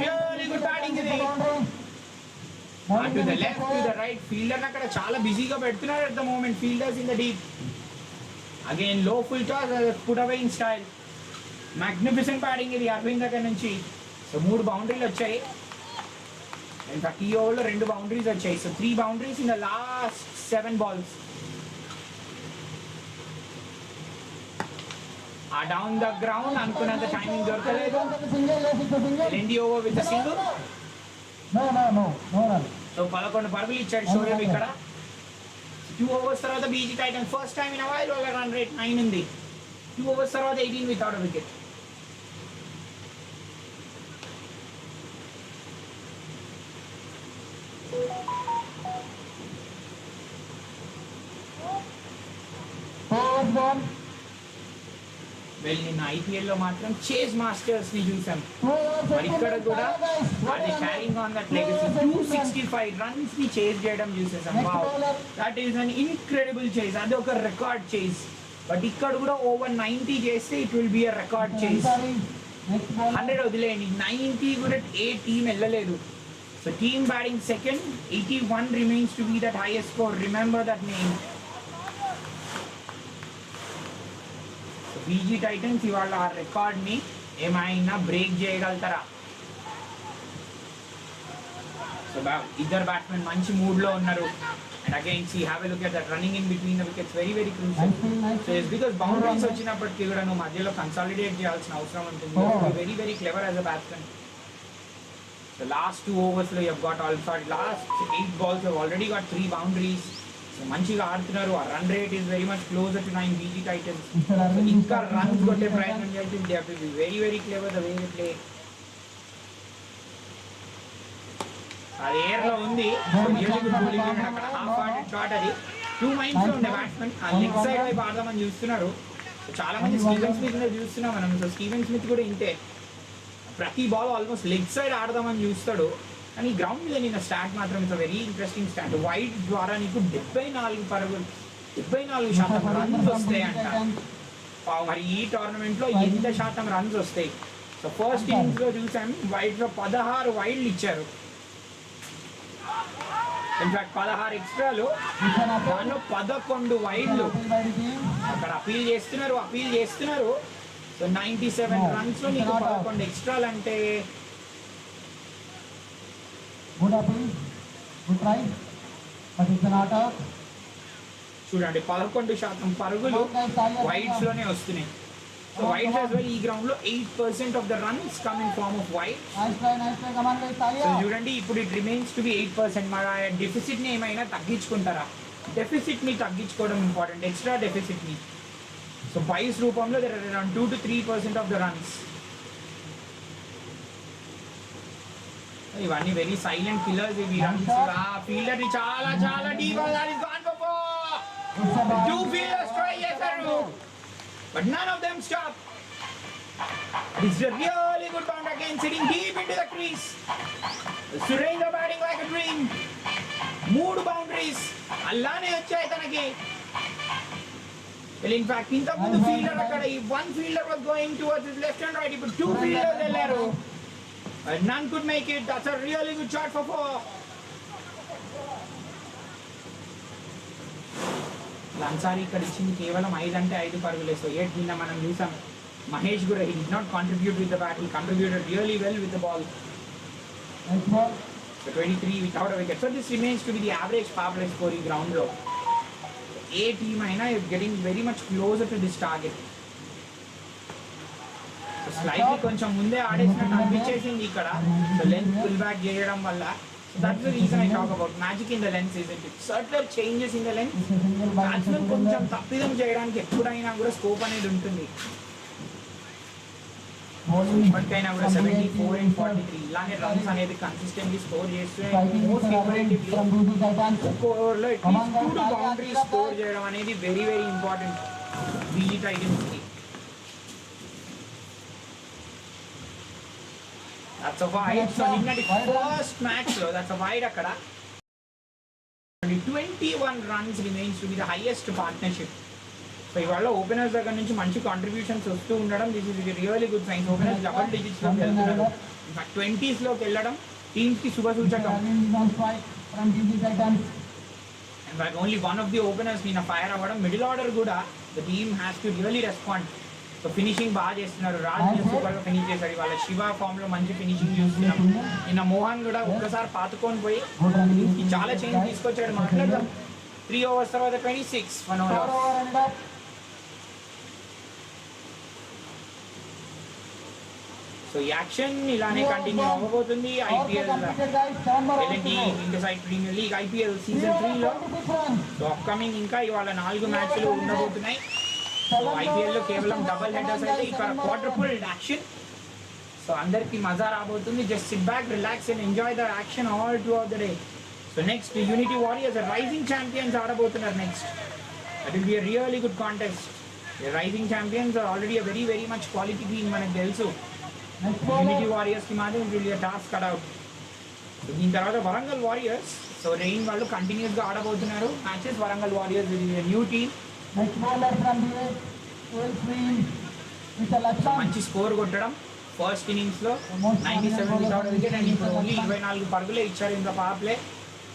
రియల్లీ గుడ్ బ్యాటింగ్ ఇది. To the left to the right fielder అక్కడ చాలా బిజీగా పెడుతున్నారు at the moment fielders in the deep. Again low full toss put away in style. Magnificent batting ఇది అరవింద్ దగ్గర నుంచి. So 3 బౌండరీలు వచ్చాయి. ఇన్ఫాక్ట్ ఈ ఓవర్లో 2 బౌండరీస్ వచ్చాయి. So 3 boundaries in the last 7 balls. ఆ డౌన్ ద గ్రౌండ్ అనుకున్నంత టైమింగ్ దొరకలేదు. End over with single. So 11 పరుగులు ఇచ్చాడు షోయబ్ ఇక్కడ. 2 overs తర్వాత BG titan first time in while వాళ్ళ రన్ రేట్ 9 ఉంది. 2 overs తర్వాత 18 వితౌట్ అ వికెట్. నిన్న ఐపీఎల్లో మాత్రం చేజ్ మాస్టర్స్ ని చూసాం. మరి ఇక్కడ కూడా అది carrying on that legacy. 265 runs ని చేజ్ చేయడం చూసేసాం. Wow, that is an incredible chase. అది ఒక రికార్డ్ చేజ్. బట్ ఇక్కడ కూడా ఓవర్ 90 చేస్తే it will be a record chase. 100 వదిలేయండి, 90 కూడా ఏ టీం వెళ్ళలేదు. So team batting second, 81 remains to be that highest score. Remember that name. So BG Titans ఇవాళ ఆ రికార్డ్ని ఏమైనా బ్రేక్ చేయగలుగుతారా? సో ఇద్దరు బ్యాట్స్మెన్ మంచి మూడ్లో ఉన్నారు. And again, see, have a look at that running in between the wickets, very very crucial. So it's because boundaries వచ్చినప్పటికీ కూడా నువ్వు మధ్యలో కన్సాలిడేట్ చేయాల్సిన అవసరం ఉంటుంది. Very very clever as a batsman. The last 2 overs you have got last 8 balls you have already got 3 boundaries. So మంచిగా ఆడుతున్నారు. ఆ run rate is very much closer to 9 BG Titans. So ఇంకా runs కొట్టే ప్రయత్నం చేస్తుంది. They have to be very very clever the way they play. అది ఎయిర్లో ఉంది. అక్కడ హాఫ్ హార్టెడ్ షాట్ అది 2 మైండ్స్లో ఉండే బ్యాట్స్మెన్. ఆ లెగ్ సైడ్ వైపు ఆడదామని చూస్తున్నారు. చాలా మంది స్టీవెన్ స్మిత్ చూస్తున్నాం మనం. సో స్టీవెన్ స్మిత్ కూడా ఇంతే, ప్రతి బాల్ ఆల్మోస్ట్ లెగ్ సైడ్ ఆడదామని చూస్తాడు. కానీ గ్రౌండ్ మీద నిన్న స్టాట్ మాత్రం it's very interesting start. Wide ద్వారా నీకు 74% రన్స్ వస్తాయంట. మరి ఈ టోర్నమెంట్లో ఎంత శాతం రన్స్ వస్తాయి? సో ఫస్ట్ ఇన్నింగ్స్లో చూసాం వైడ్లో 16 వైడ్లు ఇచ్చారు. ఇన్ఫాక్ట్ 16 ఎక్స్ట్రాలు, దానిలో 11 వైడ్లు. అక్కడ అపీల్ చేస్తున్నారు. సో 97 రన్స్లో నీకు 11 ఎక్స్ట్రాలు అంటే చూడండి 11% పరుగులు వైడ్స్లోనే వస్తున్నాయి. సో వైడ్స్ యాజ్ వెల్ ఈ గ్రౌండ్లో 8% of the runs come in form of wide. So చూడండి ఇప్పుడు ఇట్ రిమైన్స్ టు బి 8%. మన డెఫిసిట్ని ఏమైనా తగ్గించుకుంటారా? డెఫిసిట్ని తగ్గించుకోవడం ఇంపార్టెంట్, ఎక్స్ట్రా డెఫిసిట్ని. సో వైస్ రూపంలో there are around 2 to 3% of the runs. ఇవన్నీ వెరీ సైలెంట్ కిల్లర్స్ ఇవి రన్స్. ఆ ఫీల్డర్ ని చాలా చాలా డీప్ గా గాన్ ఫర్ 2 ఫీల్డర్స్ ట్రై చేశారు, but none of them stopped. It's a really good bound again, sitting deep into the crease. Surendra batting like a dream. 3 boundaries అలానే వచ్చాయి తనకి. Well, in fact, ఇంత ముందు ఫీల్డర్ అక్కడ 1 fielder was going towards his left and right. ఇప్పుడు 2 fielders వెళ్ళారు. None could make it. That's a really good shot for 4. లన్సారి ఇక్కడ ఇచ్చింది కేవలం 5 అంటే 5 పరుగులే. సో 8 నిన్న మనం చూసాం. మహేష్ కూడా he did not contribute with the bat. He contributed really well with the ball. So 23 without a wicket. So this remains to be the average power play score in ground లో. ఏ team అయినా is getting very much closer to this target. So slightly కొంచెం ముందే ఆడేసినట్టు అనిపించేసింది ఇక్కడ. So length pull back చేయడం వల్ల. So that's the reason I talk about magic in the length, isn't it? Certain changes in the length, batsman కొంచెం తప్పిదం చేయడానికి ఎప్పుడైనా కూడా స్కోప్ అనేది ఉంటుంది. ఇప్పటికైనా కూడా 74 and 43 ఇలానే రన్స్ అనేది కన్సిస్టెంట్లీ స్కోర్ చేస్తూనే మోస్ట్ ఇంపార్టెంట్లీ ఒక్కో ఓవర్లో అట్లీస్ట్ 2 బౌండరీస్ స్కోర్ చేయడం అనేది very very important BG Titansకి. That's a wide. So నిన్నటి ఫస్ట్ మ్యాచ్లో that's a wide అక్కడ. 21 runs remains to be the highest partnership. So ఇవాళ ఓపెనర్స్ దగ్గర నుంచి మంచి కాంట్రిబ్యూషన్స్ వస్తూ ఉండడం, this is really good sign. Openers double డిజిట్స్లోకి వెళ్తున్నారు. ఇన్ఫాక్ట్ 20s లోకి వెళ్ళడం టీమ్స్కి శుభ సూచకం. In fact only one of the openers నిన్న ఫైర్ అవ్వడం. మిడిల్ ఆర్డర్ కూడా the team has to really respond. So finishing బాగా చేస్తున్నారు. రాజ్ సూపర్గా ఫినిష్ చేశారు. ఇవాళ శివ ఫామ్లో మంచి ఫినిషింగ్ చూస్తున్నాం. నిన్న మోహన్ కూడా ఒక్కసారి పాతుకొని పోయి చాలా చేంజ్ తీసుకొచ్చాడు. మాట్లాడదాం. 3 overs తర్వాత 26 1 over. సో ఈ యాక్షన్ ఇలానే కంటిన్యూ అవ్వబోతుంది. IPL LNT intersight premier league IPL season 3లో. సో అప్కమింగ్ ఇంకా ఇవాళ 4 మ్యాచ్లు ఉండబోతున్నాయి. సో ఐపీఎల్లో కేవలం డబల్ హెడర్స్ అయితే ఇక్కడ క్వాడ్రపుల్ యాక్షన్. సో అందరికీ మజా రాబోతుంది. Just sit back, relax and enjoy the action all through of the day. So next unity warriors rising champions ఆడబోతున్నారు next. That will be a really good contest. Rising champions are already a very very much quality team మనకు తెలుసు. Unity వారియర్స్కి మాత్రం will be a task cut out. So దీని తర్వాత Warangal warriors. So rain వాళ్ళు కంటిన్యూస్గా ఆడబోతున్నారు matches. Warangal warriors will be a new team. మంచి స్కోర్ కొట్టడం. ఫస్ట్ ఇన్నింగ్స్లో 97 వితౌట్ వికెట్ అండ్ ఇప్పుడు ఓన్లీ 24 పరుగులే ఇచ్చారు in the power play.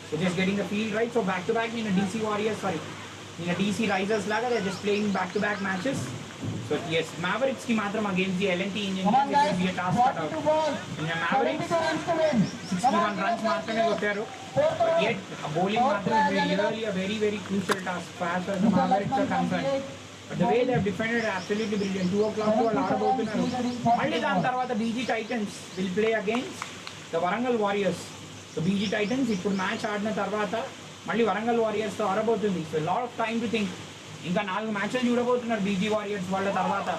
So just getting the field right. So back to back నిన్న డీసీ వారియర్స్ నిన్న డీసీ రైజర్స్ లాగా they just playing back to back matches. So S mavericks కి మాత్రం against the LNT engineers it will be a task cut out. నిన్న mavericks 61 runs మాత్రమే కొట్టారు. Yet bowling మాత్రం really a very very crucial task as far as the Mavericks are concerned. But the way they have defended is absolutely brilliant. 2 o'clock to వాళ్ళు ఆడబోతున్నారు. మళ్ళీ దాని తర్వాత BG titans will play against the Warangal warriors. So BG titans ఇప్పుడు match ఆడిన తర్వాత మళ్ళీ వరంగల్ వారియర్స్తో ఆడబోతుంది. So lot of time to think. ఇంకా 4 మ్యాచ్లు చూడబోతున్నారు బీజీ వారియర్స్ వాళ్ళ తర్వాత.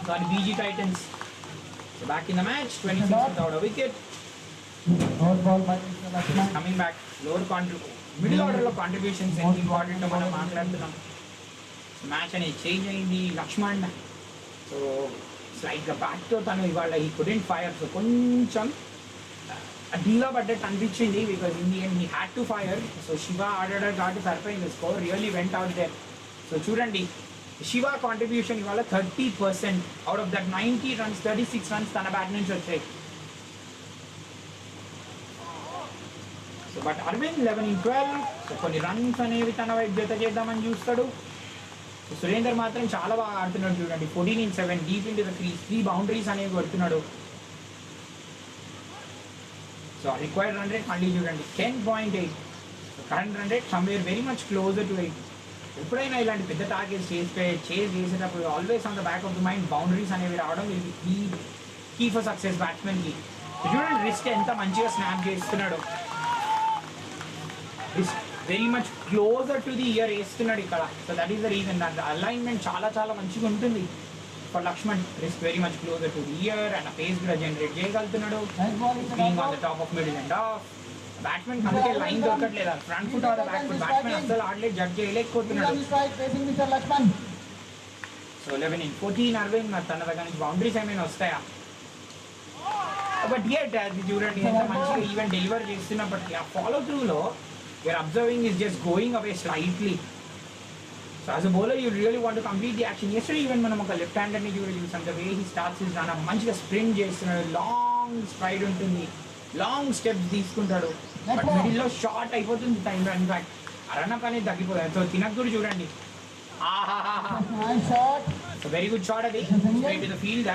So BG titans back in the match 26 without a wicket. Coming back lower middle ఆర్డర్లో కాంట్రిబ్యూషన్స్ ఎంత ఇంపార్టెంట్ మనం మాట్లాడుతున్నాం. మ్యాచ్ అనేది చేంజ్ అయింది. లక్ష్మణ్ సో స్లైట్గా బ్యాట్తో తను ఇవాళ ఈ కుడెంట్ ఫైర్. సో కొంచెం డీలా పడ్డట్టు అనిపించింది because in the end he had to fire. So Shiva ఆడాడు కాబట్టి సరిపోయింది. Score really went out there. So చూడండి శివ కాంట్రిబ్యూషన్ ఇవాళ 30%. Out of that 90 runs 36 runs తన బ్యాట్ నుంచి వచ్చాయి. So but Arvind 11-12. సో కొన్ని రన్స్ అనేవి తన వైపు జత చేద్దామని చూస్తాడు. సో సురేందర్ మాత్రం చాలా బాగా ఆడుతున్నాడు చూడండి. 14-7 deep in to the crease. 3 boundaries అనేవి కొడుతున్నాడు. సో రిక్వైర్డ్ రన్ రేట్ మళ్ళీ చూడండి 10.8. So current run rate somewhere very much closer to 8. ఎప్పుడైనా ఇలాంటి పెద్ద టార్గెట్స్ చేసేటప్పుడు always on the back of the mind boundaries అనేవి రావడం విల్ కీ ఫర్ సక్సెస్ బ్యాట్స్మెన్కి. చూడండి రిస్ట్ ఎంత మంచిగా స్నాప్ చేస్తున్నాడు. Very much closer to the year వేస్తున్నాడు ఇక్కడ. So that is the reason. దాని అలైన్మెంట్ చాలా చాలా మంచిగా ఉంటుంది for Laxman. Wrist very much closer to the ear and ఆ పేస్ కూడా జనరేట్ చేయగలుగుతున్నాడు. Being on the top of middle and off. Batsmen అందుకే లైన్ దొరకట్లేదు. Front foot or back foot batsmen అస్సలు ఆడలేదు, జడ్జ్ చేయలేకపోతున్నాడు. సో 11-14 అరవింద్. మరి తన దగ్గర నుంచి బౌండరీస్ ఏమైనా వస్తాయా? బట్ యట్ అది చూడండి ఎంత మంచిగా ఈవెన్ డెలివర్ చేస్తున్నప్పటికీ ఆ follow త్రూలో you're observing is just going away slightly. So as a bowler you really want to complete the action. Yesterday even మనం ఒక లెఫ్ట్ హ్యాండర్ ని చూసాం. the way he starts his run మంచిగా sprint చేస్తున్నాడు. Long stride ఉంటుంది, long steps తీసుకుంటాడు. But మిడిల్లో short అయిపోతుంది టైం. ఇన్ఫాక్ట్ ఆ రన్అప్ అనేది తగ్గిపోతుంది. సో తినక్ కూడా చూడండి వెరీ గుడ్ షాట్ అది straight to the field.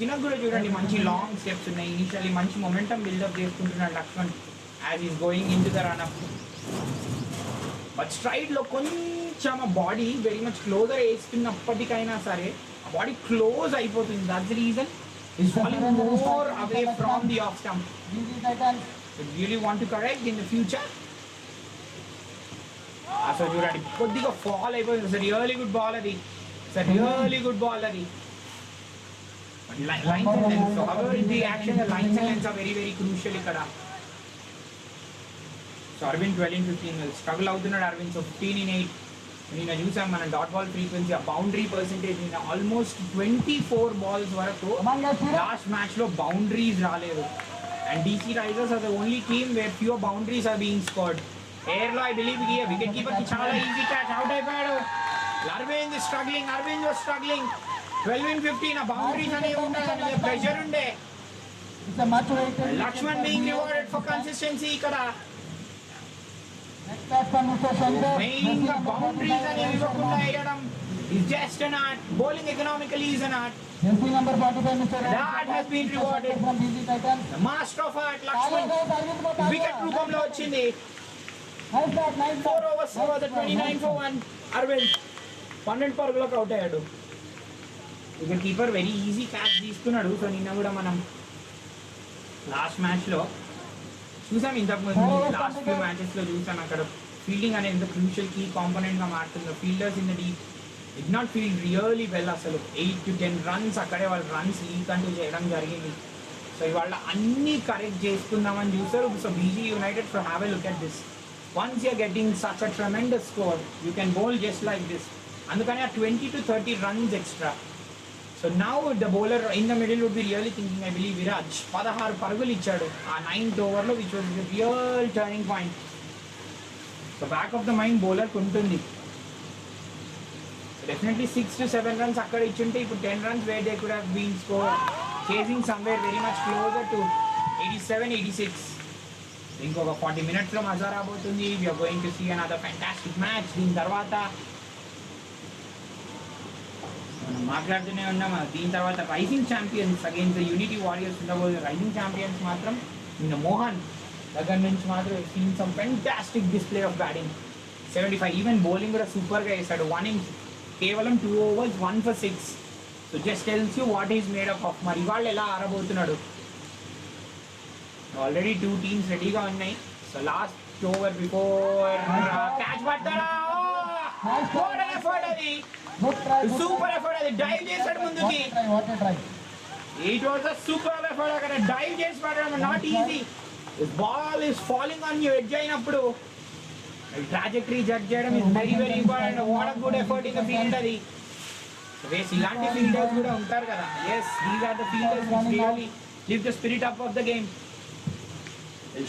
Tinak కూడా చూడండి మంచి లాంగ్ స్టెప్స్ ఉన్నాయి. ఇనిషియల్లీ మంచి మొమెంటం బిల్డప్ చేసుకుంటున్నాడు Laxman as is going in to the run up. But స్ట్రైడ్లో కొంచెం ఆ బాడీ వెరీ మచ్ క్లోజర్ వేస్తున్నప్పటికైనా సరే ఆ బాడీ క్లోజ్ అయిపోతుంది. That's the reason is falling more away from the off stump. Really want to correct in the future. అసలు చూడండి కొద్దిగా ఫాల్ అయిపోయింది. సార్ రియలీ గుడ్ బాల్ అది. సార్ రియలీ గుడ్ బాల్ అది. Lines and lengths. So however in the action the lines and lengths are very very crucial ఇక్కడ. So Arvind 12-15 struggle అవుతున్నాడు Arvind. So 15-8 నిన్న చూసాం మనం డాట్ బాల్ ఫ్రీక్వెన్సీ ఆ boundary percentage నిన్న almost 24 balls వరకు లాస్ట్ మ్యాచ్లో బౌండరీస్ రాలేదు. And DC risers are the only team where fewer boundaries are being scored. ఎయిర్లో ఐ బిలీవ్ వికెట్ కీపర్కి చాలా ఈజీ క్యాచ్ అవుట్ అయిపోయాడు. Arvind struggling. Arvind was struggling. 12-15 ఆ బౌండరీస్ అనేవి ఉండాలని ప్రెషర్ ఉండే. Laxman being rewarded for consistency ఇక్కడ. మెయిన్ గా బౌండరీస్ అనేవి ఇవ్వకుండా వేయడం is just an art. Bowling economically is an art. That has been rewarded. The master of art Lakshman wicket రూపంలో వచ్చింది. 4 overs తర్వాత 29 for 1. అరవింద్ 12 పరుగులకు అవుట్ అయ్యాడు. Wicket keeper very easy catch తీసుకున్నాడు. సో నిన్న కూడా మనం లాస్ట్ మ్యాచ్లో చూసాం, ఇంతకుముందు లాస్ట్ ఫ్యూ మ్యాచెస్లో చూసాం అక్కడ ఫీల్డింగ్ అనేది ఎంత క్రూషియల్ కీ కాంపోనెంట్గా మారుతుందో. Fielders in the deep did not feel really well. అసలు 8 to 10 runs అక్కడే వాళ్ళు రన్స్ లీక్ అంటూ చేయడం జరిగింది. సో ఇవాళ అన్నీ కరెక్ట్ చేసుకుందామని చూస్తారు. So BG united for have a look at this. Once you're getting such a tremendous score you can bowl just like this. అందుకని ఆ 20 to 30 runs extra. So now the bowler in the middle would be really thinking I believe Viraj 16 పరుగులు ఇచ్చాడు ఆ 9th ఓవర్లో, which was the real turning point. So back of the mind బౌలర్కి ఉంటుంది. Definitely 6 to 7 runs అక్కడ ఇచ్చుంటే ఇప్పుడు 10 runs where they could have been scored. Chasing somewhere very much closer to 87, 86. ఇంకొక 40 minutes మజా రాబోతుంది. We are going to see another fantastic match. దీని తర్వాత మనం మాట్లాడుతూనే ఉన్నాం. దీని తర్వాత rising champions against the unity warriors ఉండబోదు. రైజింగ్ ఛాంపియన్స్ మాత్రం నిన్న మోహన్ దగ్గర నుంచి మాత్రం seen some fantastic display of batting. 75 even bowling కూడా సూపర్గా వేశాడు. 1 innings కేవలం 2 overs 1 for 6. So just tells you what is made up of. మరి ఇవాళ ఎలా ఆడబోతున్నాడు. ఆల్రెడీ 2 teams రెడీగా ఉన్నాయి. So last over before catch పడతాడా. ఎఫర్ట్ అది, సూపర్ ఎఫర్ట్ అది. డైవ్ చేశాడు ముందుకి. It was a super effort. అక్కడ డైవ్ చేసి పడడం not easy. Ball is falling on you edge అయినప్పుడు ట్రాజెక్టరీ జడ్జ్ చేయడం is very very important. What a good effort in the field అది. వేస్ ఇలాంటి ఫీల్డర్స్ కూడా ఉంటారు కదా. Yes, these are the fielders which really live the spirit up of the game.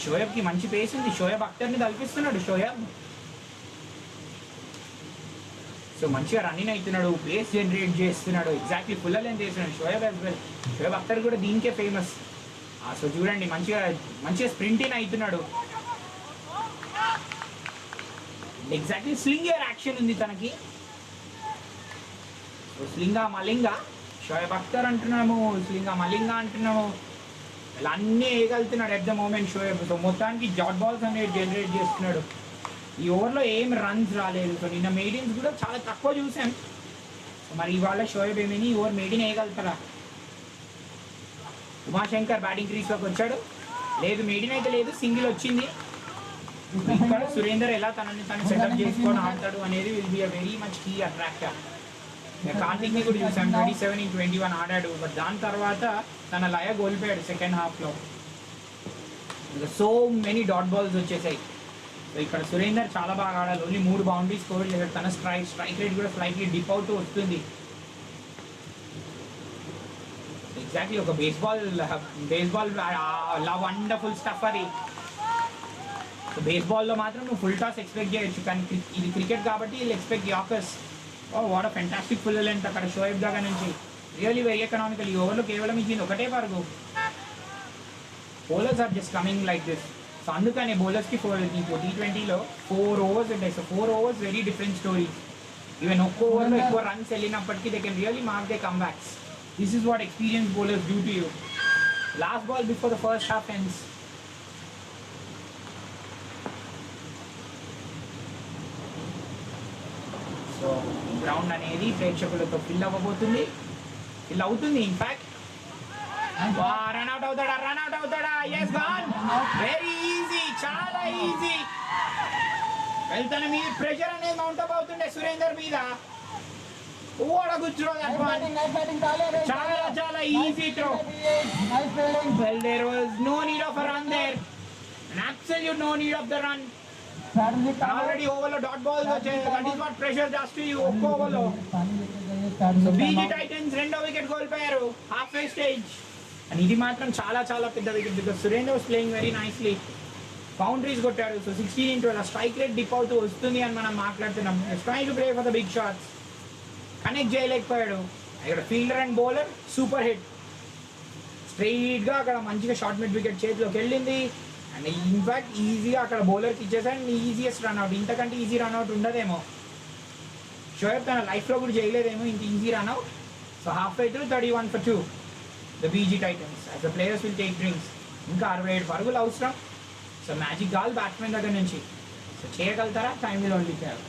షోయబ్కి మంచి pace ఉంది. షోయబ్ అఖ్తర్ని కల్పిస్తున్నాడు షోయబ్. సో మంచిగా రన్నింగ్ అవుతున్నాడు, పేస్ జనరేట్ చేస్తున్నాడు, ఎగ్జాక్ట్లీ ఫుల్ లెంత్ చేస్తున్నాడు షోయబ్ యాజ్ వెల్. షోయబ్ అఖ్తర్ కూడా దీనికే ఫేమస్. సో చూడండి మంచిగా స్ప్రింటింగ్ అవుతున్నాడు. ఎగ్జాక్ట్లీ స్లింగర్ యాక్షన్ ఉంది తనకి. సో స్లింగా మలింగా షోయబ్ అఖ్తర్ అంటున్నాము, స్లింగా మలింగా అంటున్నాము. ఇలా అన్నీ వేయగలుగుతున్నాడు at the moment Shoaib. So మొత్తానికి జాట్ బాల్స్ అనేది జనరేట్ చేస్తున్నాడు. ఈ ఓవర్లో ఏం రన్స్ రాలేదు. సో నిన్న మెయిడిన్స్ కూడా చాలా తక్కువ చూసాం. సో మరి ఇవాళ షోయబ్ ఏమని ఈ ఓవర్ మెయిడిన్ వేయగలుగుతారా. ఉమాశంకర్ బ్యాటింగ్ క్రీస్లోకి వచ్చాడు. లేదు, మెయిడిన్ అయితే లేదు, సింగిల్ వచ్చింది. ఇక్కడ సురేందర్ ఎలా తనని తను సెటప్ చేసుకొని ఆడతాడు అనేది will be a very much key attractor. కార్తిక్ని కూడా చూసాం, 27 in 21 ఆడాడు. బట్ దాని తర్వాత తన లయ కోల్పోయాడు సెకండ్ హాఫ్లో. సో మెనీ డాట్ బాల్స్ వచ్చేసాయి. సో ఇక్కడ సురేందర్ చాలా బాగా ఆడాలి. ఓన్లీ 3 బౌండరీస్ స్కోర్ చేశాడు. తన స్ట్రైక్ రేట్ కూడా స్లైట్లీ డిప్ అవుతూ వస్తుంది. ఎగ్జాక్ట్లీ ఒక బేస్బాల్ వండర్ఫుల్ స్టఫ్ అది. సో బేస్బాల్లో మాత్రం నువ్వు ఫుల్ టాస్ ఎక్స్పెక్ట్ చేయొచ్చు, కానీ ఇది క్రికెట్ కాబట్టి వీళ్ళు expect yorkers. What a fantastic full length అక్కడ షోయబ్ దగ్గర నుంచి. Really very economical. ఈ ఓవర్లో కేవలం ఇచ్చింది ఒకటే పరుగు. Bowlers are just coming like this. So అందుకనే బౌలర్స్కి నీకు T20లో 4 overs ఉంటాయి. So 4 overs very different stories. Even ఒక్క ఓవర్లో ఎక్కువ రన్స్ వెళ్ళినప్పటికీ they can really mark they come backs. This is what experience bowlers do to you. Last ball before the first half ends. So ground అనేది ప్రేక్షకులతో fill అవ్వబోతుంది, fill అవుతుంది. In fact run out అవుతాడా. Yes, gone. Very easy, చాలా easy. వెళ్తాను మీద pressure అనేది mount up అవుతుండే సురేందర్ మీద. చాలా easy throw. Well, there was no need of a run there. Absolute no need of the run. Already ఓవర్లో డాట్ బాల్స్ వచ్చాయి. దట్ ఈస్ వాట్ ప్రెషర్ జాస్తి ఒక్క ఓవర్లో. బీజీ టైటన్స్ 2వ వికెట్ కోల్పోయారు హాఫ్ వే స్టేజ్. అండ్ ఇది మాత్రం చాలా పెద్ద wicket. Because Surender was playing very nicely. Boundaries కొట్టాడు. So 16 in 12 strike rate dip అవుతూ వస్తుంది అని మనం మాట్లాడుతున్నాం. Trying to play for the big shots. Connect చేయలేకపోయాడు. ఇక్కడ fielder and bowler super hit. స్ట్రైట్గా అక్కడ మంచిగా షార్ట్ మిడ్ వికెట్ చేతిలోకి వెళ్ళింది. అండ్ ఇన్ఫాక్ట్ ఈజీగా అక్కడ బౌలర్కి ఇచ్చేసాడు ఈజియెస్ట్ రన్అట్. ఇంతకంటే ఈజీ రన్అట్ ఉండదేమో. షోయబ్ తన లైఫ్లో కూడా చేయలేదేమో ఇంత easy run out. So half way through 31 for 2 the BG titans. As the players will take drinks. ఇంకా 67 పరుగులు అవసరం. సో మ్యాజిక్ గాల్ బ్యాట్స్మెన్ దగ్గర నుంచి. సో చేయగలుగుతారా? Time will only tell.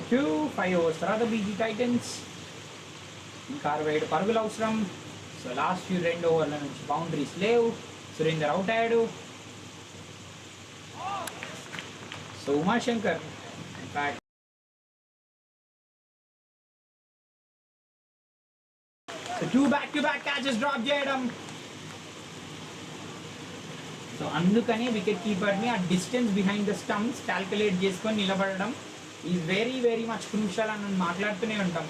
2, 5 overs తర్వాత బీజీ టైటన్స్ ఇంకా 67 పరుగులు అవసరం. సో లాస్ట్ 2 ఓవర్ల నుంచి బౌండరీస్ లేవు. సురేందర్ అవుట్ అయ్యాడు. So Umashankar in fact so 2 back-to-back catches drop చేయడం. సో అందుకని వికెట్ కీపర్ని ఆ distance behind the stumps calculate చేసుకొని నిలబడడం is very very much crucial అని మనం మాట్లాడుతూనే ఉంటాం.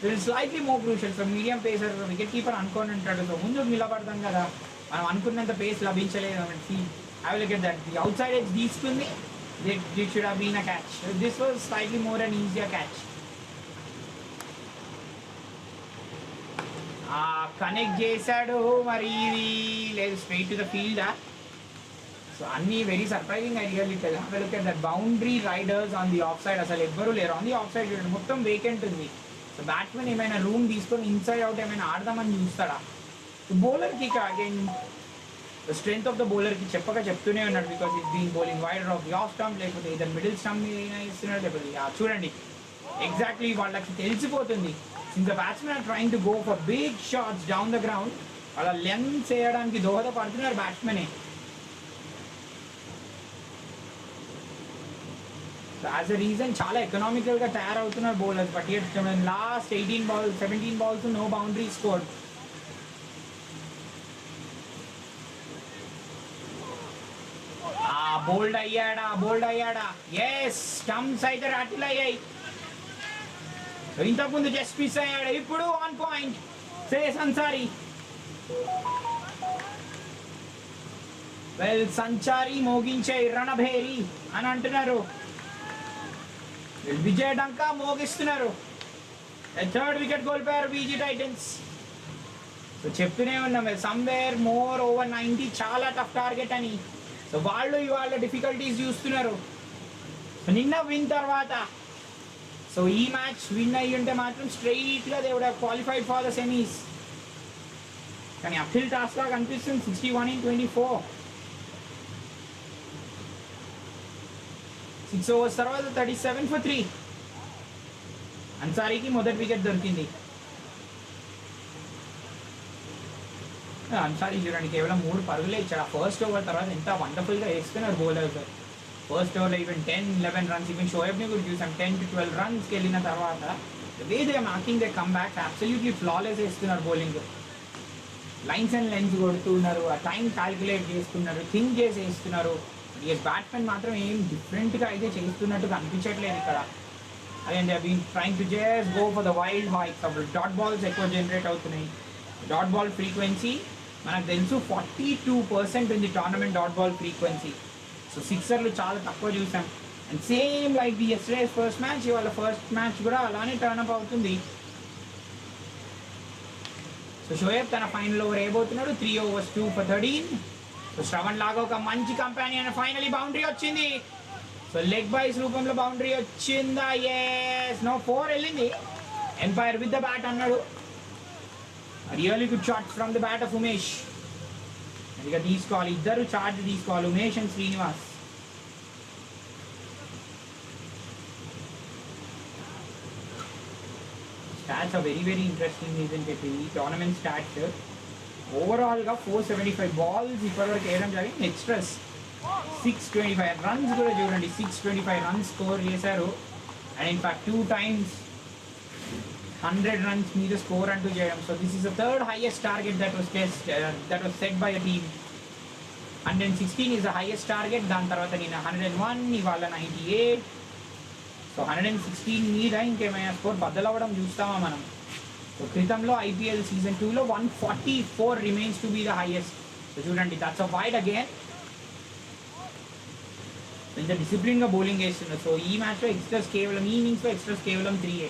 It is slightly more crucial. So medium pacer wicket keeper అనుకొని ఉంటాడు. సో ముందుకు నిలబడతాం కదా, మనం అనుకున్నంత పేస్ లభించలేదు. I will get that the outside edge తీసుకుంది. That should have been a catch. This was slightly more and easier catch. Connect చేశాడు మరి ఇది లేదు, straight to the fielder. So అన్నీ very surprising. I really tell look at that boundary riders on the off side. అసలు ఎవ్వరూ లేరు on the off side. మొత్తం vacant ఉంది. సో బ్యాట్స్మెన్ ఏమైనా రూమ్ తీసుకొని ఇన్సైడ్ అవుట్ ఏమైనా ఆడదామని చూస్తాడా? సో బౌలర్కి అగైన్ స్ట్రెంత్ ఆఫ్ ద బౌలర్కి చెప్తూనే ఉన్నాడు. Because it been bowling wider of the off stump, లేకపోతే ఇద్దరు మిడిల్ స్టంప్ ఇస్తున్నాడు, లేకపోతే చూడండి ఎగ్జాక్ట్లీ వాళ్ళకి తెలిసిపోతుంది. Since the batsmen are trying to go for big shots down the ground, వాళ్ళ లెన్స్ వేయడానికి దోహదపడుతున్నారు బ్యాట్స్మెనే. సో యాజ్ అ రీజన్ చాలా ఎకనామికల్గా తయారవుతున్నారు bowlers. But last 18 balls 17 balls no boundary score. Bowled అయ్యాడా? ఎస్, స్టంప్స్ అయితే రాటిల్ అయ్యాయి. ఇంతకుముందు జస్ట్ మిస్ అయ్యాడు, ఇప్పుడు on point. Shreyas Ansari. Well, సంచారి మోగించే రణభేరి అని అంటున్నారు. విజయ్ డంకా మోగిస్తున్నారు. థర్డ్ వికెట్ కోల్పోయారు బీజీ టైటన్స్. సో చెప్తూనే ఉన్నాం సమ్వేర్ మోర్ ఓవర్ 90 చాలా టఫ్ టార్గెట్ అని. సో వాళ్ళు ఇవాళ డిఫికల్టీస్ చూస్తున్నారు. సో నిన్న విన్ తర్వాత సో ఈ మ్యాచ్ విన్ అయ్యి ఉంటే మాత్రం స్ట్రైట్గా they would have qualified for the semis. కానీ అప్హిల్ టాస్క్ లాగా కనిపిస్తుంది. 61 in 24. 6 overs తర్వాత 37 for 3. అన్సారీకి మొదటి వికెట్ దొరికింది. అన్సారీ చూడండి కేవలం 3 పరుగులే ఇచ్చాడు. ఫస్ట్ ఓవర్ తర్వాత ఎంత వండర్ఫుల్గా వేస్తున్నారు బౌలర్స్. ఫస్ట్ ఓవర్లో ఈవెన్ 10-11 runs, ఈవెన్ షోయబ్ని కూడా చూసాం 10 to 12 runsకి వెళ్ళిన తర్వాత way they marking they come back absolutely flawless వేస్తున్నారు బౌలింగ్. లైన్స్ అండ్ లెన్స్ కొడుతున్నారు, ఆ టైం క్యాల్కులేట్ చేస్తున్నారు, థింక్ చేసి వేస్తున్నారు. బ్యాట్స్మెన్ మాత్రం ఏం డిఫరెంట్గా అయితే చేస్తున్నట్టుగా అనిపించట్లేదు ఇక్కడ. అదే they been trying to just go for the wild hikes. అప్పుడు డాట్ బాల్స్ ఎక్కువ జనరేట్ అవుతున్నాయి. డాట్ బాల్ ఫ్రీక్వెన్సీ మనకు తెలుసు 42% ఉంది tournament dot ball frequency. So సిక్సర్లు చాలా తక్కువ చూసాం. And same like the yesterday's first match, ఇవాళ ఫస్ట్ మ్యాచ్ కూడా అలానే టర్న్అప్ అవుతుంది. సో షోయబ్ తన ఫైనల్ ఓవర్ వేయబోతున్నాడు. 3 overs 2 for 13. సో శ్రవణ్ లాగా ఒక మంచి కంపెనీ ఫైనలీ బౌండరీ వచ్చింది. సో లెగ్ బైస్ రూపంలో బౌండరీ వచ్చిందా? ఎస్, నో 4 వెళ్ళింది. ఎంపైర్ విత్ ద బ్యాట్ అన్నాడు. Really good shot from the bat of Umesh. ఇక తీసుకోవాలి, ఇద్దరు చార్జ్ తీసుకోవాలి, Umesh and Srinivas. Stats are very very interesting reason చెప్పి ఈ టోర్నమెంట్ స్టాట్స్ ఓవరాల్గా 475 balls ఇప్పటివరకు వేయడం జరిగింది. ఎక్స్ట్రాస్ 625 runs కూడా చూడండి, 625 runs స్కోర్ చేశారు. అండ్ ఇన్ఫాక్ట్ 2 times 100 runs మీద స్కోర్ అంటూ చేయడం. So this is the third highest target that was set by a team. 116 is the highest target. దాని తర్వాత నేను 101, ఇవాళ 98. సో 116 మీద ఇంకేమైనా స్కోర్ బద్దలవ్వడం చూస్తామా మనం? సో క్రితంలో ఐపీఎల్ సీజన్ 2లో 144 remains to be the highest. So చూడండి, దట్స్ అ వైడ్ అగైన్. ఇంత డిసిప్లిన్గా బౌలింగ్ వేస్తున్నారు. సో ఈ మ్యాచ్లో ఎక్స్ట్రాస్ కేవలం, ఈ ఇన్నింగ్స్లో ఎక్స్ట్రాస్ కేవలం 3.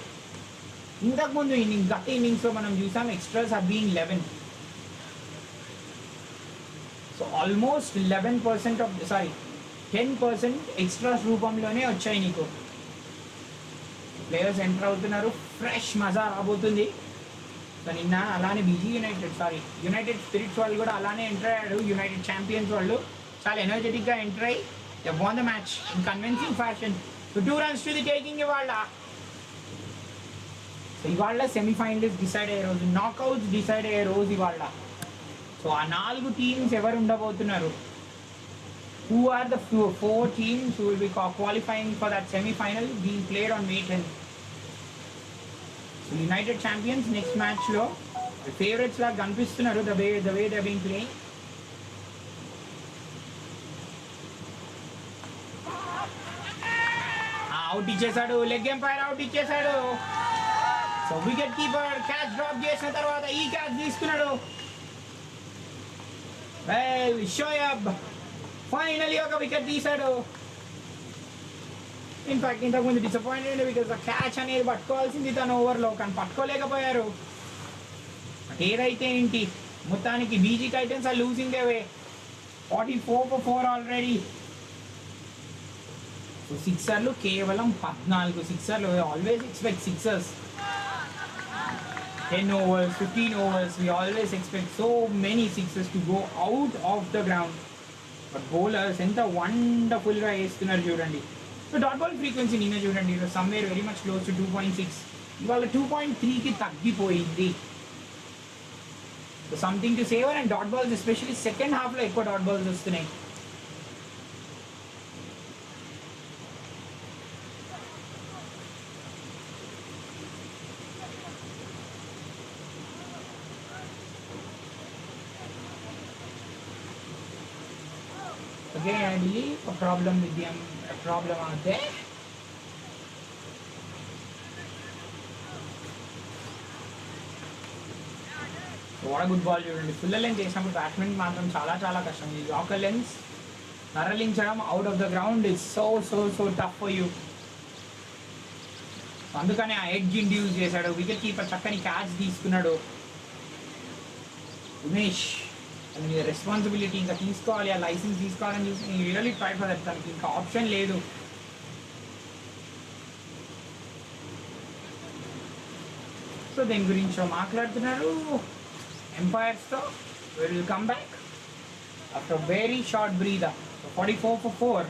ఇంతకుముందు గత ఇన్నింగ్స్లో మనం చూసాం extras have been 11. So almost 10% extras రూపంలోనే వచ్చాయి నీకు. ప్లేయర్స్ ఎంటర్ అవుతున్నారు, ఫ్రెష్ మజా రాబోతుంది. సో నిన్న అలానే యునైటెడ్ స్పిరిట్స్ వాళ్ళు కూడా అలానే ఎంటర్ అయ్యాడు. యునైటెడ్ ఛాంపియన్స్ వాళ్ళు చాలా ఎనర్జెటిక్గా ఎంటర్ అయ్యి they won the match in convincing fashion. So 2 runs to the taking ఇవాళ. సో ఇవాళ సెమీఫైనల్స్ డిసైడ్ అయ్యే రోజు, నాకౌట్స్ డిసైడ్ అయ్యే రోజు ఇవాళ. సో ఆ 4 టీమ్స్ ఎవరు ఉండబోతున్నారు? Who are the four teams who will be qualifying for that semi-final being played on May 10th? So United Champions next match lo the favorites la కనిపిస్తున్నారు the way they have been playing. Out ఇచ్చేసాడు, leg umpire out ఇచ్చేసాడు. So wicket keeper catch drop చేసిన తర్వాత ఈ catch తీసుకున్నాడు. Shoaib finally ఒక wicket తీశాడు. In fact ఇంతకుముందు డిసప్పాయింటెడ్ బికాస్ ఆ క్యాచ్ అనేది పట్టుకోవాల్సింది తన ఓవర్లో, కానీ పట్టుకోలేకపోయారు. ఏదైతే ఏంటి, మొత్తానికి BG titans are losing their way. 44 for 4 already. So సిక్సర్లు కేవలం 14 సిక్సర్లు. Always expect sixers. 10 overs, 15 overs, we always expect so many sixes to go out of the ground. But bowlers ఎంత వండర్ఫుల్గా వేస్తున్నారు చూడండి. సో డాట్ బాల్ ఫ్రీక్వెన్సీ నిన్న చూడండి, somewhere very much close to 2.6. ఇవాళ 2.3కి తగ్గిపోయింది. So something to saver. And dot balls especially second హాఫ్లో ఎక్కువ dot balls వస్తున్నాయి. Again, I believe a problem with the a problem out there. So what a good ball చూడండి. Full length చేసినప్పుడు batsmen మాత్రం చాలా చాలా కష్టం. ఈ యార్కర్ లెన్స్ తరలించడం out of the ground is so tough for you. అందుకనే ఆ ఎడ్జ్ ఇండ్యూస్ చేశాడు. వికెట్ కీపర్ చక్కని క్యాచ్ తీసుకున్నాడు. ఉమేష్ అండ్ మీద రెస్పాన్సిబిలిటీ ఇంకా తీసుకోవాలి, ఆ లైసెన్స్ తీసుకోవాలని చూసి రియల్లీ ట్రై ఫర్ దట్. తనకి ఇంకా ఆప్షన్ లేదు. సో దీని గురించి మాట్లాడుతున్నారు ఎంపైర్స్తో. Will come back after very short breather. 44 for 4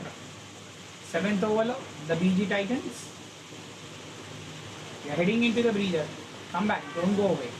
7th ఓవర్లో the BG Titans heading in to the breather. Come back, don't go away.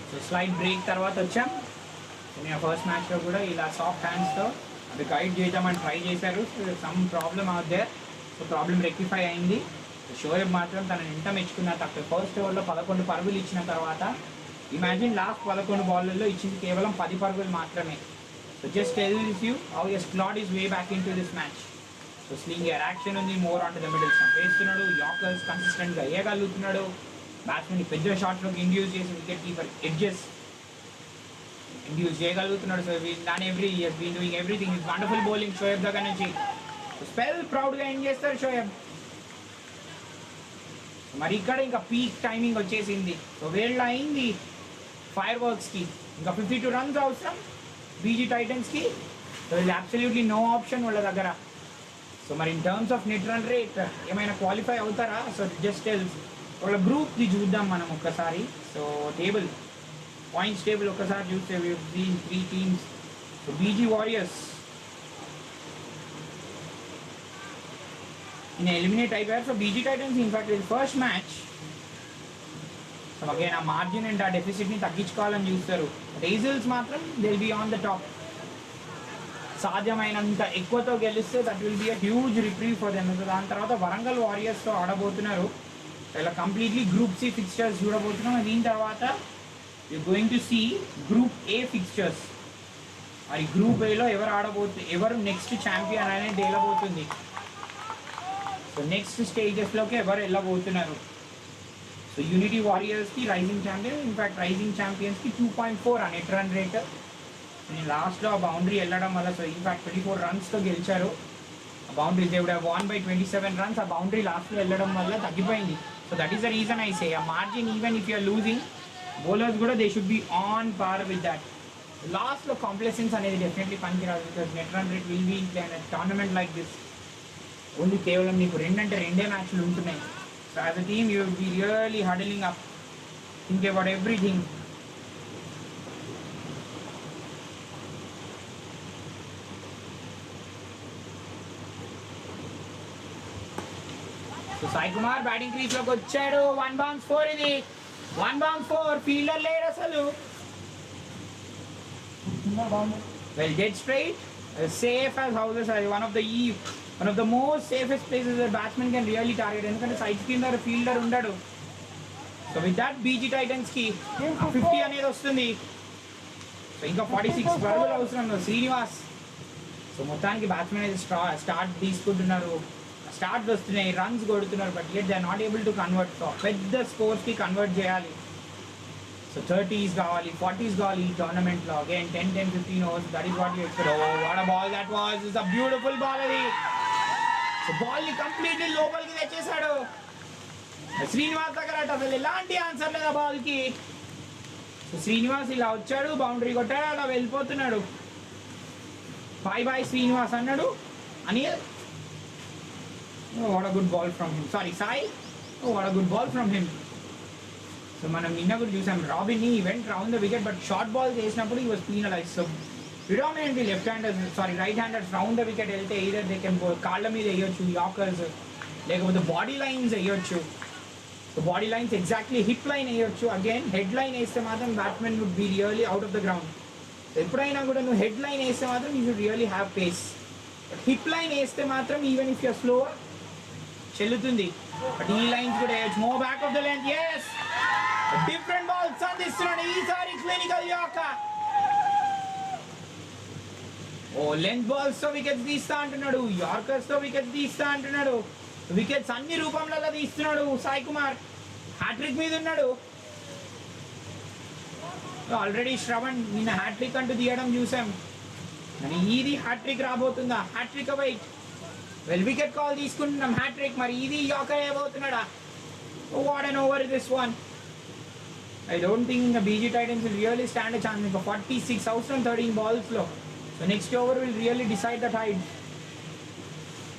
So slide break తర్వాత వచ్చాం. నేను ఫస్ట్ మ్యాచ్లో కూడా ఇలా సాఫ్ట్ హ్యాండ్స్తో అది గైడ్ చేద్దామని ట్రై చేశారు. Some problem out there. So problem rectify అయింది. షోయబ్ మాత్రం తనని ఎంత మెచ్చుకున్న తక్కువ. ఫస్ట్ ఓవర్లో 11 పరుగులు ఇచ్చిన తర్వాత ఇమాజిన్ లాస్ట్ 11 బాల్లలో ఇచ్చింది కేవలం 10 పరుగులు మాత్రమే. So just tells you how a slot is way back in to this match. So sling action ఉంది, more on to the middle stump వేస్తున్నాడు. యార్కర్స్ కన్సిస్టెంట్గా వేయగలుగుతున్నాడు. బ్యాట్స్మెన్ పెద్ద షాట్లోకి ఇండ్యూస్ చేసి వికెట్ కీపర్ ఎడ్జెస్ ఇండ్యూస్ చేయగలుగుతున్నాడు. సో దాని has been doing everything. Is wonderful bowling Shoaib దగ్గర నుంచి. స్పెల్ ప్రౌడ్గా ఏం చేస్తారు షోయబ్. మరి ఇక్కడ ఇంకా పీక్ టైమింగ్ వచ్చేసింది. సో వేళ్ళ అయింది ఫైర్ వర్క్స్కి. ఇంకా 52 runs అవసరం బీజీ టైటన్స్కి. సో ఇది అబ్సల్యూట్లీ నో ఆప్షన్ వాళ్ళ దగ్గర. సో మరి in terms of net run rate ఏమైనా క్వాలిఫై అవుతారా? సో జస్ట్ టెల్స్ వాళ్ళ గ్రూప్ది చూద్దాం మనం ఒక్కసారి. సో టేబుల్ పాయింట్స్ టేబుల్ ఒకసారి చూస్తే దీని 3 teams. So BG Warriors eliminate అయిపోయారు. సో బీజీ టైటన్స్ ఇన్ఫాక్ట్ ఇది ఫస్ట్ మ్యాచ్. సో అగైన్ ఆ మార్జిన్ అండ్ ఆ డెఫిసిట్ని తగ్గించుకోవాలని చూస్తారు. ఎజిల్స్ మాత్రం they will be on the top. సాధ్యమైనంత ఎక్కువతో గెలిస్తే that will be a huge reprieve for them. దాని తర్వాత వరంగల్ వారియర్స్తో ఆడబోతున్నారు. ఇలా కంప్లీట్లీ గ్రూప్ సి ఫిక్స్చర్స్ చూడబోతున్నాం. దీని తర్వాత you going to see group A fixtures. మరి గ్రూప్ ఏలో ఎవరు నెక్స్ట్ ఛాంపియన్ అనేది తేలబోతుంది. సో నెక్స్ట్ స్టేజెస్లోకి ఎవరు వెళ్ళబోతున్నారు. సో యూనిటీ వారియర్స్కి రైజింగ్ ఛాంపియన్, ఇన్ఫాక్ట్ రైజింగ్ ఛాంపియన్స్కి 2.4 ఆ నెట్ రన్ రేట్. లాస్ట్లో ఆ బౌండరీ వెళ్ళడం వల్ల సో ఇన్ఫాక్ట్ 24 రన్స్తో గెలిచారు. ఆ boundary they would have won by 27 runs. ఆ బౌండరీ లాస్ట్లో వెళ్ళడం వల్ల తగ్గిపోయింది. So that is the reason I say ఆ margin even if you're losing bowlers కూడా they should be on par with that. లాస్ట్లో కాంప్లెసెన్స్ అనేది డెఫినెట్లీ పనికిరాదు. Because net run rate will be in tournament like this. Only కేవలం నీకు రెండే మ్యాచ్లు ఉంటున్నాయి. So as a team you will be really హడలింగ్ up, think about everything. So Sai Kumar batting క్రీజ్లోకి వచ్చాడు. 1 bounce 4 ఇది 1 bounce 4. ఫీల్డర్ లేడు అసలు. Well dead straight, safe as houses. అది one of the most safest places batsmen can really target. ఎందుకంటే side కింద fielder ఉండడు. So with that BG టైటన్స్కి 50 అనేది వస్తుంది. సో ఇంకా 46 పరుగులు అవసరం శ్రీనివాస్. సో మొత్తానికి బ్యాట్స్మెన్ అయితే స్టార్ట్ తీసుకుంటున్నారు, స్టార్ట్ వస్తున్నాయి, రన్స్ కొడుతున్నారు. But yet they are not able to convert. So పెద్ద స్కోర్స్కి కన్వర్ట్ చేయాలి. సో 30s కావాలి, 40s కావాలి ఈ టోర్నమెంట్లో. Again 10-15 overs, that is what you expect. Oh what a ball that was. It's a beautiful ball అది. So బాల్ని completely లోపలికి తెచ్చేశాడు. శ్రీనివాస్ దగ్గర అసలు ఎలాంటి ఆన్సర్ లేదు ఆ బాల్కి. సో శ్రీనివాస్ ఇలా వచ్చాడు, బౌండరీ కొట్టాడు, అలా వెళ్ళిపోతున్నాడు. బాయ్ శ్రీనివాస్ అన్నాడు. Anil, what a good ball from him. Sorry Sai, what a good ball from him. So మనం నిన్న కూడా చూసాం రాబిన్ని event round the wicket, but short ball చేసినప్పుడు he was penalize. So predominantly right handers round the wicket వెళ్తే either they can కాళ్ళ మీద వేయొచ్చు యార్కర్స్, లేకపోతే బాడీ లైన్స్ వేయొచ్చు. So body lines exactly hip line వేయొచ్చు. అగైన్ హెడ్ లైన్ వేస్తే మాత్రం batsmen would be really out of the ground. ఎప్పుడైనా కూడా నువ్వు హెడ్ లైన్ వేస్తే మాత్రం you should really have pace. But hip line వేస్తే మాత్రం ఈవెన్ ఇఫ్ యూర్ స్లో చెల్లుతుంది. బట్ ఈ లైన్స్ కూడా వేయచ్చు. More back of the length. Yes, different balls అందిస్తున్నాడు ఈసారి క్లినికల్ యార్కర్. ఓ లెంత్ బాల్స్ తో వికెట్స్ తీస్తా అంటున్నాడు, యార్కర్స్ తో వికెట్స్ తీస్తా అంటున్నాడు. వికెట్స్ అన్ని రూపంలో తీస్తున్నాడు సాయి కుమార్. హ్యాట్రిక్ మీద ఉన్నాడు. ఆల్రెడీ శ్రవణ్ నిన్న హ్యాట్రిక్ అంటూ తీయడం చూసాం. మరి ఇది హ్యాట్రిక్ రాబోతుందా? Hattrick wait. Well wicket call తీసుకుంటున్నాం, హ్యాట్రిక్. మరి ఇది యార్కర్ అయిపోతున్నాడా? What an over this one. I don't think the BG Titans will really stand a chance. For 46 outs on 13 balls low. So next over will really decide the tide.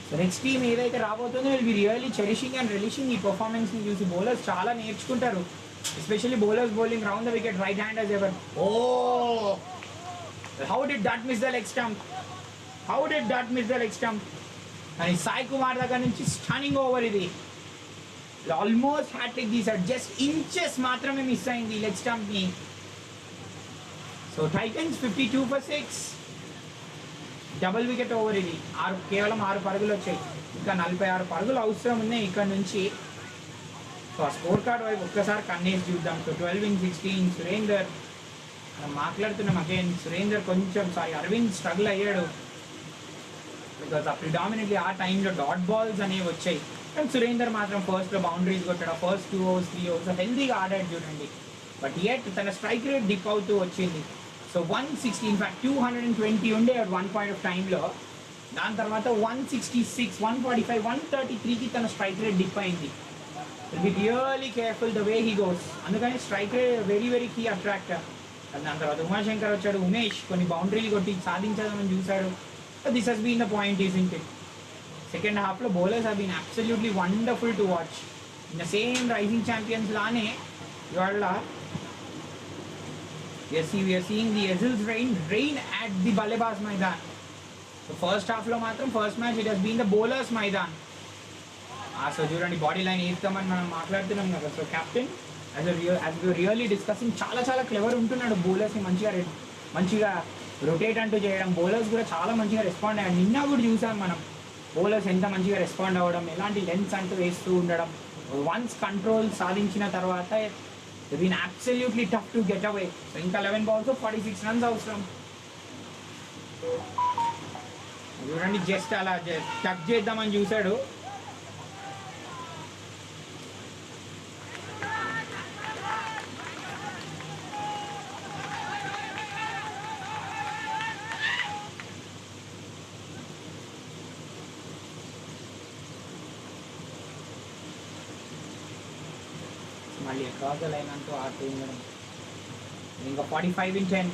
So next team ఏదైతే రాబోతుందో will be really cherishing and relishing ఈ performance ని చూసి. Bowlers చాలా నేర్చుకుంటారు, especially bowlers bowling round the wicket right hand as ever. Oh, how did that miss the leg stump? How did that miss the leg stump? అని సాయి కుమార్ దగ్గర నుంచి stunning over ఇది. Almost hat trick తీసాడు, just inches మాత్రమే miss అయింది leg stump ని. So Titans 52 for 6, double wicket over ఇది. కేవలం 6 పరుగులు వచ్చాయి, ఇంకా 46 పరుగులు అవసరం ఉన్నాయి ఇక్కడ నుంచి. సో ఆ స్కోర్ కార్డ్ వైపు ఒక్కసారి కన్నేసి చూద్దాం. So 12 in 16 Surender. మనం మాట్లాడుతున్నాం అగైన్ సురేందర్ కొంచెం అరవింద్ స్ట్రగుల్ అయ్యాడు. బికాస్ ఆ ప్రిడామినెంట్లీ ఆ టైంలో డాట్ బాల్స్ అనేవి వచ్చాయి. అండ్ సురేందర్ మాత్రం ఫస్ట్లో బౌండరీస్ కొట్టాడు. ఫస్ట్ 2 overs 3 overs హెల్దీగా ఆడాడు చూడండి. బట్ యట్ తన స్ట్రైక్ రేట్ డిప్ అవుతూ వచ్చింది. సో 160, ఇన్ఫాక్ట్ 220 ఉండే అట్ వన్ పాయింట్ ఆఫ్ టైంలో. దాని తర్వాత 166, 145, 133కి తన స్ట్రైక్ రేట్ డిప్ అయింది. Will be really careful the way he goes. అందుకని strike rate very very key attractor. దాని తర్వాత ఉమాశంకర్ వచ్చాడు. ఉమేష్ కొన్ని బౌండరీలు కొట్టి సాధించాలని చూశాడు. This has been the point is it. Second హాఫ్లో bowlers have been absolutely wonderful to watch. In the same rising champions లానే ఇవాళ we are seeing the Ezhils rain at the Ballebaz Maidan. So first half lo matram first match it has been the bowlers Maidan. So చూడండి body line వేస్తామని మనం మాట్లాడుతున్నాం కదా. So captain as we really discussing చాలా clever ఉంటున్నాడు. బౌలర్స్ని మంచిగా rotate అంటూ చేయడం, బౌలర్స్ కూడా చాలా మంచిగా రెస్పాండ్ అయ్యాడు. నిన్న కూడా చూసాం మనం బౌలర్స్ ఎంత మంచిగా రెస్పాండ్ అవ్వడం, ఎలాంటి లెన్స్ అంటూ వేస్తూ ఉండడం. వన్స్ కంట్రోల్ సాధించిన తర్వాత been absolutely tough to get away. So ఇంకా 11 balls 46 runs అవసరం. చూడండి జస్ట్ అలా టచ్ చేద్దామని చూశాడు. మళ్ళీ అక్రాస్ ద లైన్ అంటూ ఆడుతూ ఉండడం. ఇంకా 45 in 10.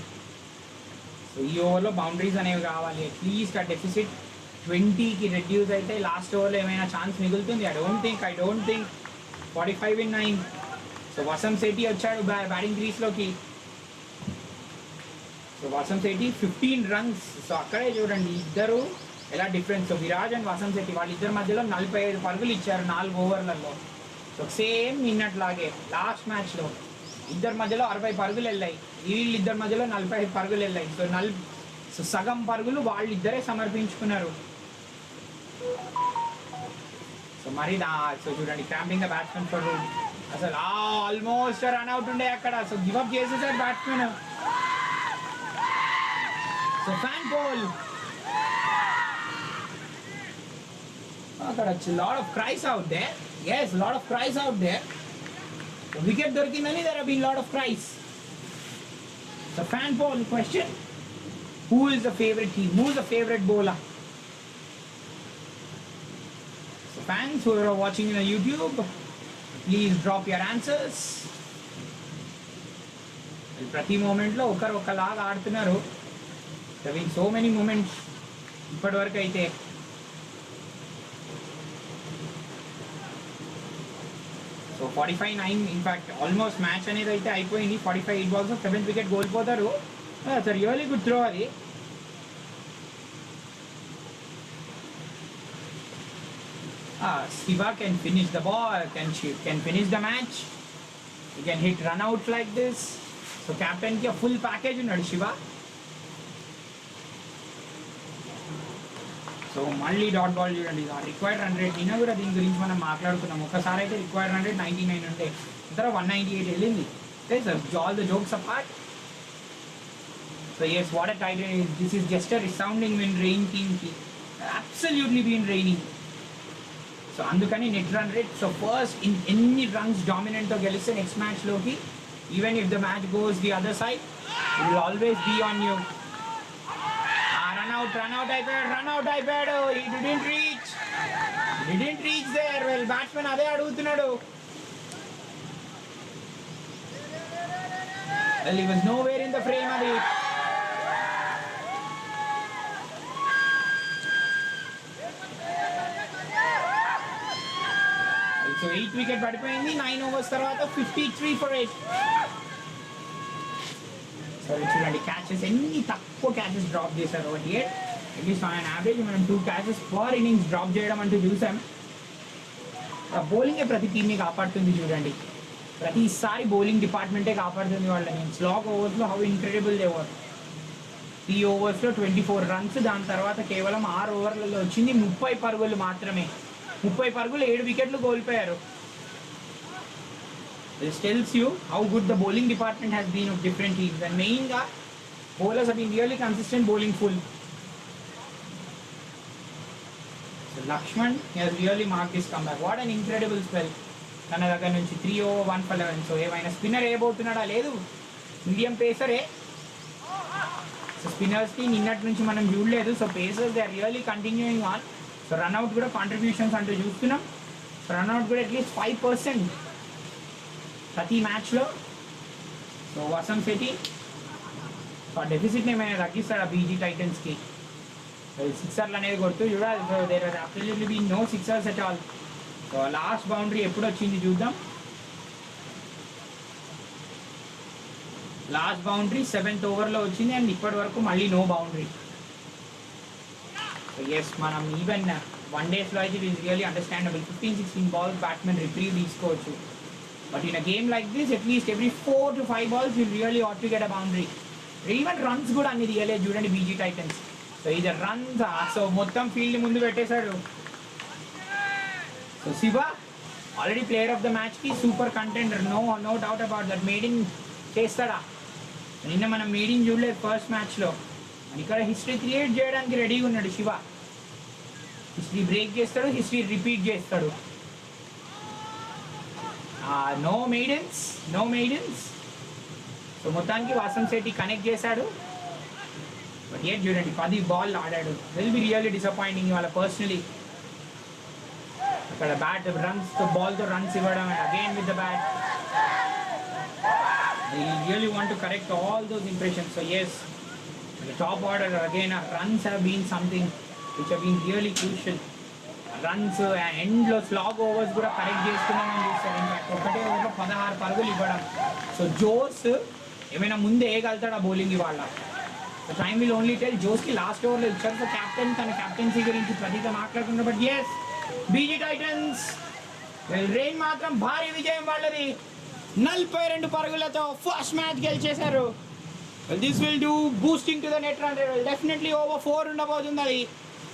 సో ఈ ఓవర్లో బౌండరీస్ అనేవి కావాలి. అట్లీస్ట్ ఆ డెఫిసిట్ 20కి రెడ్యూస్ అయితే లాస్ట్ ఓవర్లో ఏమైనా ఛాన్స్ మిగులుతుంది. I don't think 45 in 9. So Vasam Shetty వచ్చాడు బ్యాటింగ్ క్రీస్లోకి. So Vasam Shetty 15 runs. So అక్కడే చూడండి ఇద్దరు ఎలా difference. So Viraj and Vasam Shetty వాళ్ళిద్దరి మధ్యలో 45 పరుగులు ఇచ్చారు 4 ఓవర్లలో. సో సేమ్ నిన్నట్లాగే లాస్ట్ మ్యాచ్లో ఇద్దరి మధ్యలో 60 పరుగులు వెళ్ళాయి, వీళ్ళిద్దరి మధ్యలో 45 పరుగులు వెళ్ళాయి. సో సగం పరుగులు వాళ్ళిద్దరే సమర్పించుకున్నారు. సో మరి సో చూడండి cramping the batsmen for rule. అసలు ఆల్మోస్ట్ రన్అట్ ఉండే అక్కడ. సో గివప్ చేసేసాడు బ్యాట్స్మెన్. సో ఫ్యాన్ పోల్ అక్కడ lot of cries out there. Yes, lot of cries out there. The wicket dorkindani there have been lot of cries. The fan poll question: who is the favorite team? Who is the favorite bowler? So fans who are watching on YouTube, please drop your answers. ప్రతి మూమెంట్లో ఒకలాగా ఆడుతున్నారు. There have been so many moments ఇప్పటివరకు అయితే. So 45-9 in fact almost match అనేది అయితే అయిపోయింది. 45 balls 7th wicket కోల్పోతారు. ఇట్స్ రియల్లీ గుడ్ త్రో అది. Shiva can finish the ball, can finish the match. He can hit run out like this. So captain ki a full package unnadu Shiva. So మళ్ళీ dot ball చూడండి. Required run rate నిన్న కూడా దీని గురించి మనం మాట్లాడుకున్నాం. ఒకసారి అయితే రిక్వైర్డ్ రన్ రేట్ 99 ఉంటే తర్వాత 198 వెళ్ళింది. All the jokes apart. So yes what a tight. This is just a resounding win reign టీమ్కి. Absolutely been reigning. సో అందుకని net run rate. So first in ఎన్ని రన్స్ డామినెంట్తో గెలిస్తే నెక్స్ట్ మ్యాచ్లోకి even if the match goes the other side it will always be on you. Run out అయిపోయాడు. He didn't reach there. Well, batsman అదే అడుగుతున్నాడు. Well, he was nowhere in the frame అది. So 8 wicket పడిపోయింది 9 overs తర్వాత 53 for 8. చూడండి catches ఎన్ని తక్కువ catches drop చేశారు. ఒకటి అట్లీస్ట్ ఆన్ యావరేజ్ మనం 2 catches పర్ ఇన్నింగ్స్ డ్రాప్ చేయడం అంటూ చూసాం. బౌలింగే ప్రతి టీమ్ని కాపాడుతుంది. చూడండి ప్రతిసారి బౌలింగ్ డిపార్ట్మెంటే కాపాడుతుంది వాళ్ళని. స్లాగ్ ఓవర్స్లో how incredible they were. 3 overs 24 runs. దాని తర్వాత కేవలం 6 ఓవర్లలో వచ్చింది 30 పరుగులు మాత్రమే. 30 పరుగులు 7 వికెట్లు కోల్పోయారు. This tells you how good the bowling department has been of different teams. And mainly, bowlers have been really consistent bowling full. So Lakshman has really marked his comeback. What an incredible spell. తన దగ్గర నుంచి 3 over 1 for 11. So ఏమైనా spinner వేయబోతున్నాడా? లేదు, medium పేసరే. So స్పిన్నర్స్కి నిన్నటి నుంచి మనం చూడలేదు. So pacers they are really continuing on. So run out కూడా కాంట్రిబ్యూషన్స్ అంటూ చూస్తున్నాం. సో రన్అట్ కూడా అట్లీస్ట్ 5% ప్రతి మ్యాచ్లో. సో వసం శెట్టి ఆ డెఫిసిట్ని ఏమైనా తగ్గిస్తాడు ఆ బీజీ టైటన్స్కి. సిక్సర్లు అనేది కొడుతూ చూడాలి. So there are absolutely be no sixers at all. So last boundary ఎప్పుడు వచ్చింది చూద్దాం. లాస్ట్ బౌండరీ 7th ఓవర్లో వచ్చింది అండ్ ఇప్పటి వరకు మళ్ళీ నో బౌండరీ. సో ఎస్ మనం ఈవెన్ వన్ డేస్లో అయితే it is really understandable. 15-16 balls batsmen retrieve తీసుకోవచ్చు. But in a game like this at least every 4 to 5 balls will really ought to get a boundary. Even runs కూడా అన్ని తీయలేదు చూడండి BG Titans. So ఇది runs. So మొత్తం field ముందు పెట్టేశాడు. So Shiva already player of the మ్యాచ్కి super contender, no doubt about that. Made in చేస్తాడా? నిన్న మనం మేడింగ్ చూడలేదు ఫస్ట్ మ్యాచ్లో. ఇక్కడ హిస్టరీ క్రియేట్ చేయడానికి రెడీగా ఉన్నాడు శివ. హిస్టరీ బ్రేక్ చేస్తాడు, హిస్టరీ రిపీట్ చేస్తాడు. నో మెయిడెన్స్. సో మొత్తానికి వాసం శెట్టి కనెక్ట్ చేశాడు. బట్ ఏం చూడండి 10 balls ఆడాడు. విల్ బి రియల్లీ డిసప్పాయింటింగ్ ఇవాళ పర్సనలీ. అక్కడ బ్యాట్ రన్స్తో బాల్తో రన్స్ ఇవ్వడం and again with the bat. They really want to correct all those impressions. So yes, the top order again, runs have been something which have been really crucial. Runs and endless log overs కూడా correct చేసుకున్నామని చూస్తారు. In fact ఒకటే ఓవర్లో 16 పరుగులు ఇవ్వడం. So Jos ఏమైనా ముందే వేయగలుగుతాడా బౌలింగ్ ఇవాళ? So time will only tell. జోస్కి లాస్ట్ ఓవర్లో ఇచ్చారు. సో క్యాప్టెన్ తన క్యాప్టెన్సీ గురించి ప్రతిగా మాట్లాడుతున్నారు. But yes BG Titans reign మాత్రం భారీ విజయం వాళ్ళది. 42 పరుగులతో ఫస్ట్ మ్యాచ్ గెలిచేశారు. This will do boosting to the net run rate. Definitely over 4 ఉండబోతుంది. అది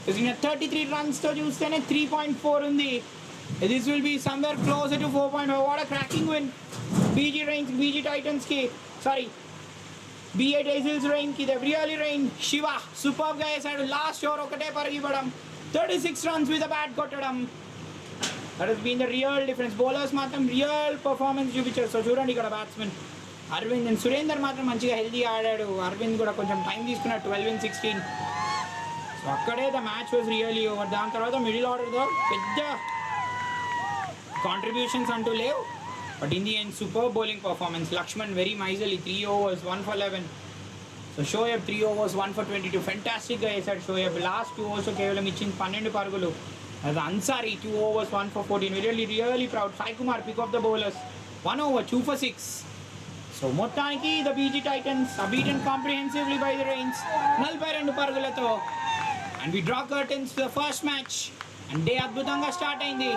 33 రన్స్తో చూస్తేనే 3.4 ఉంది. This will be somewhere closer to 4.5. What a cracking win BG టైటన్స్కి. సారీ B8 Ezhils రెయిన్కి. They really reign. శివ సూపర్గా వేసాడు. లాస్ట్ ఓవర్ ఒకటే పరుగు ఇవ్వడం, 36 runs విత్ బ్యాట్ కొట్టడం. That has been the real difference. Bowlers మాత్రం రియల్ పర్ఫార్మెన్స్ చూపించారు. సో చూడండి ఇక్కడ బ్యాట్స్మెన్ అరవింద్ అండ్ సురేందర్ మాత్రం మంచిగా హెల్తీగా ఆడాడు. అరవింద్ కూడా కొంచెం టైం తీసుకున్నాడు. 12-16. సో అక్కడే the match was really over. దాని తర్వాత మిడిల్ ఆర్డర్తో పెద్ద కాంట్రిబ్యూషన్స్ అంటూ లేవు. But in the end super bowling performance. Laxman very miserly 3 overs 1 for 11. So Shoaib 3 overs 1 for 22. ఫెంటాస్టిక్గా వేసాడు షోయబ్. లాస్ట్ 2 overs కేవలం ఇచ్చింది 12 పరుగులు. As Ansari 2 overs 1 for 14. Really proud. Sai Kumar pick of the bowlers. 1 over 2 for 6. So మొత్తానికి the BG Titans are beaten comprehensively by the Rains. 42 పరుగులతో. And we draw curtains to the first match. And day అద్భుతంగా start అయింది.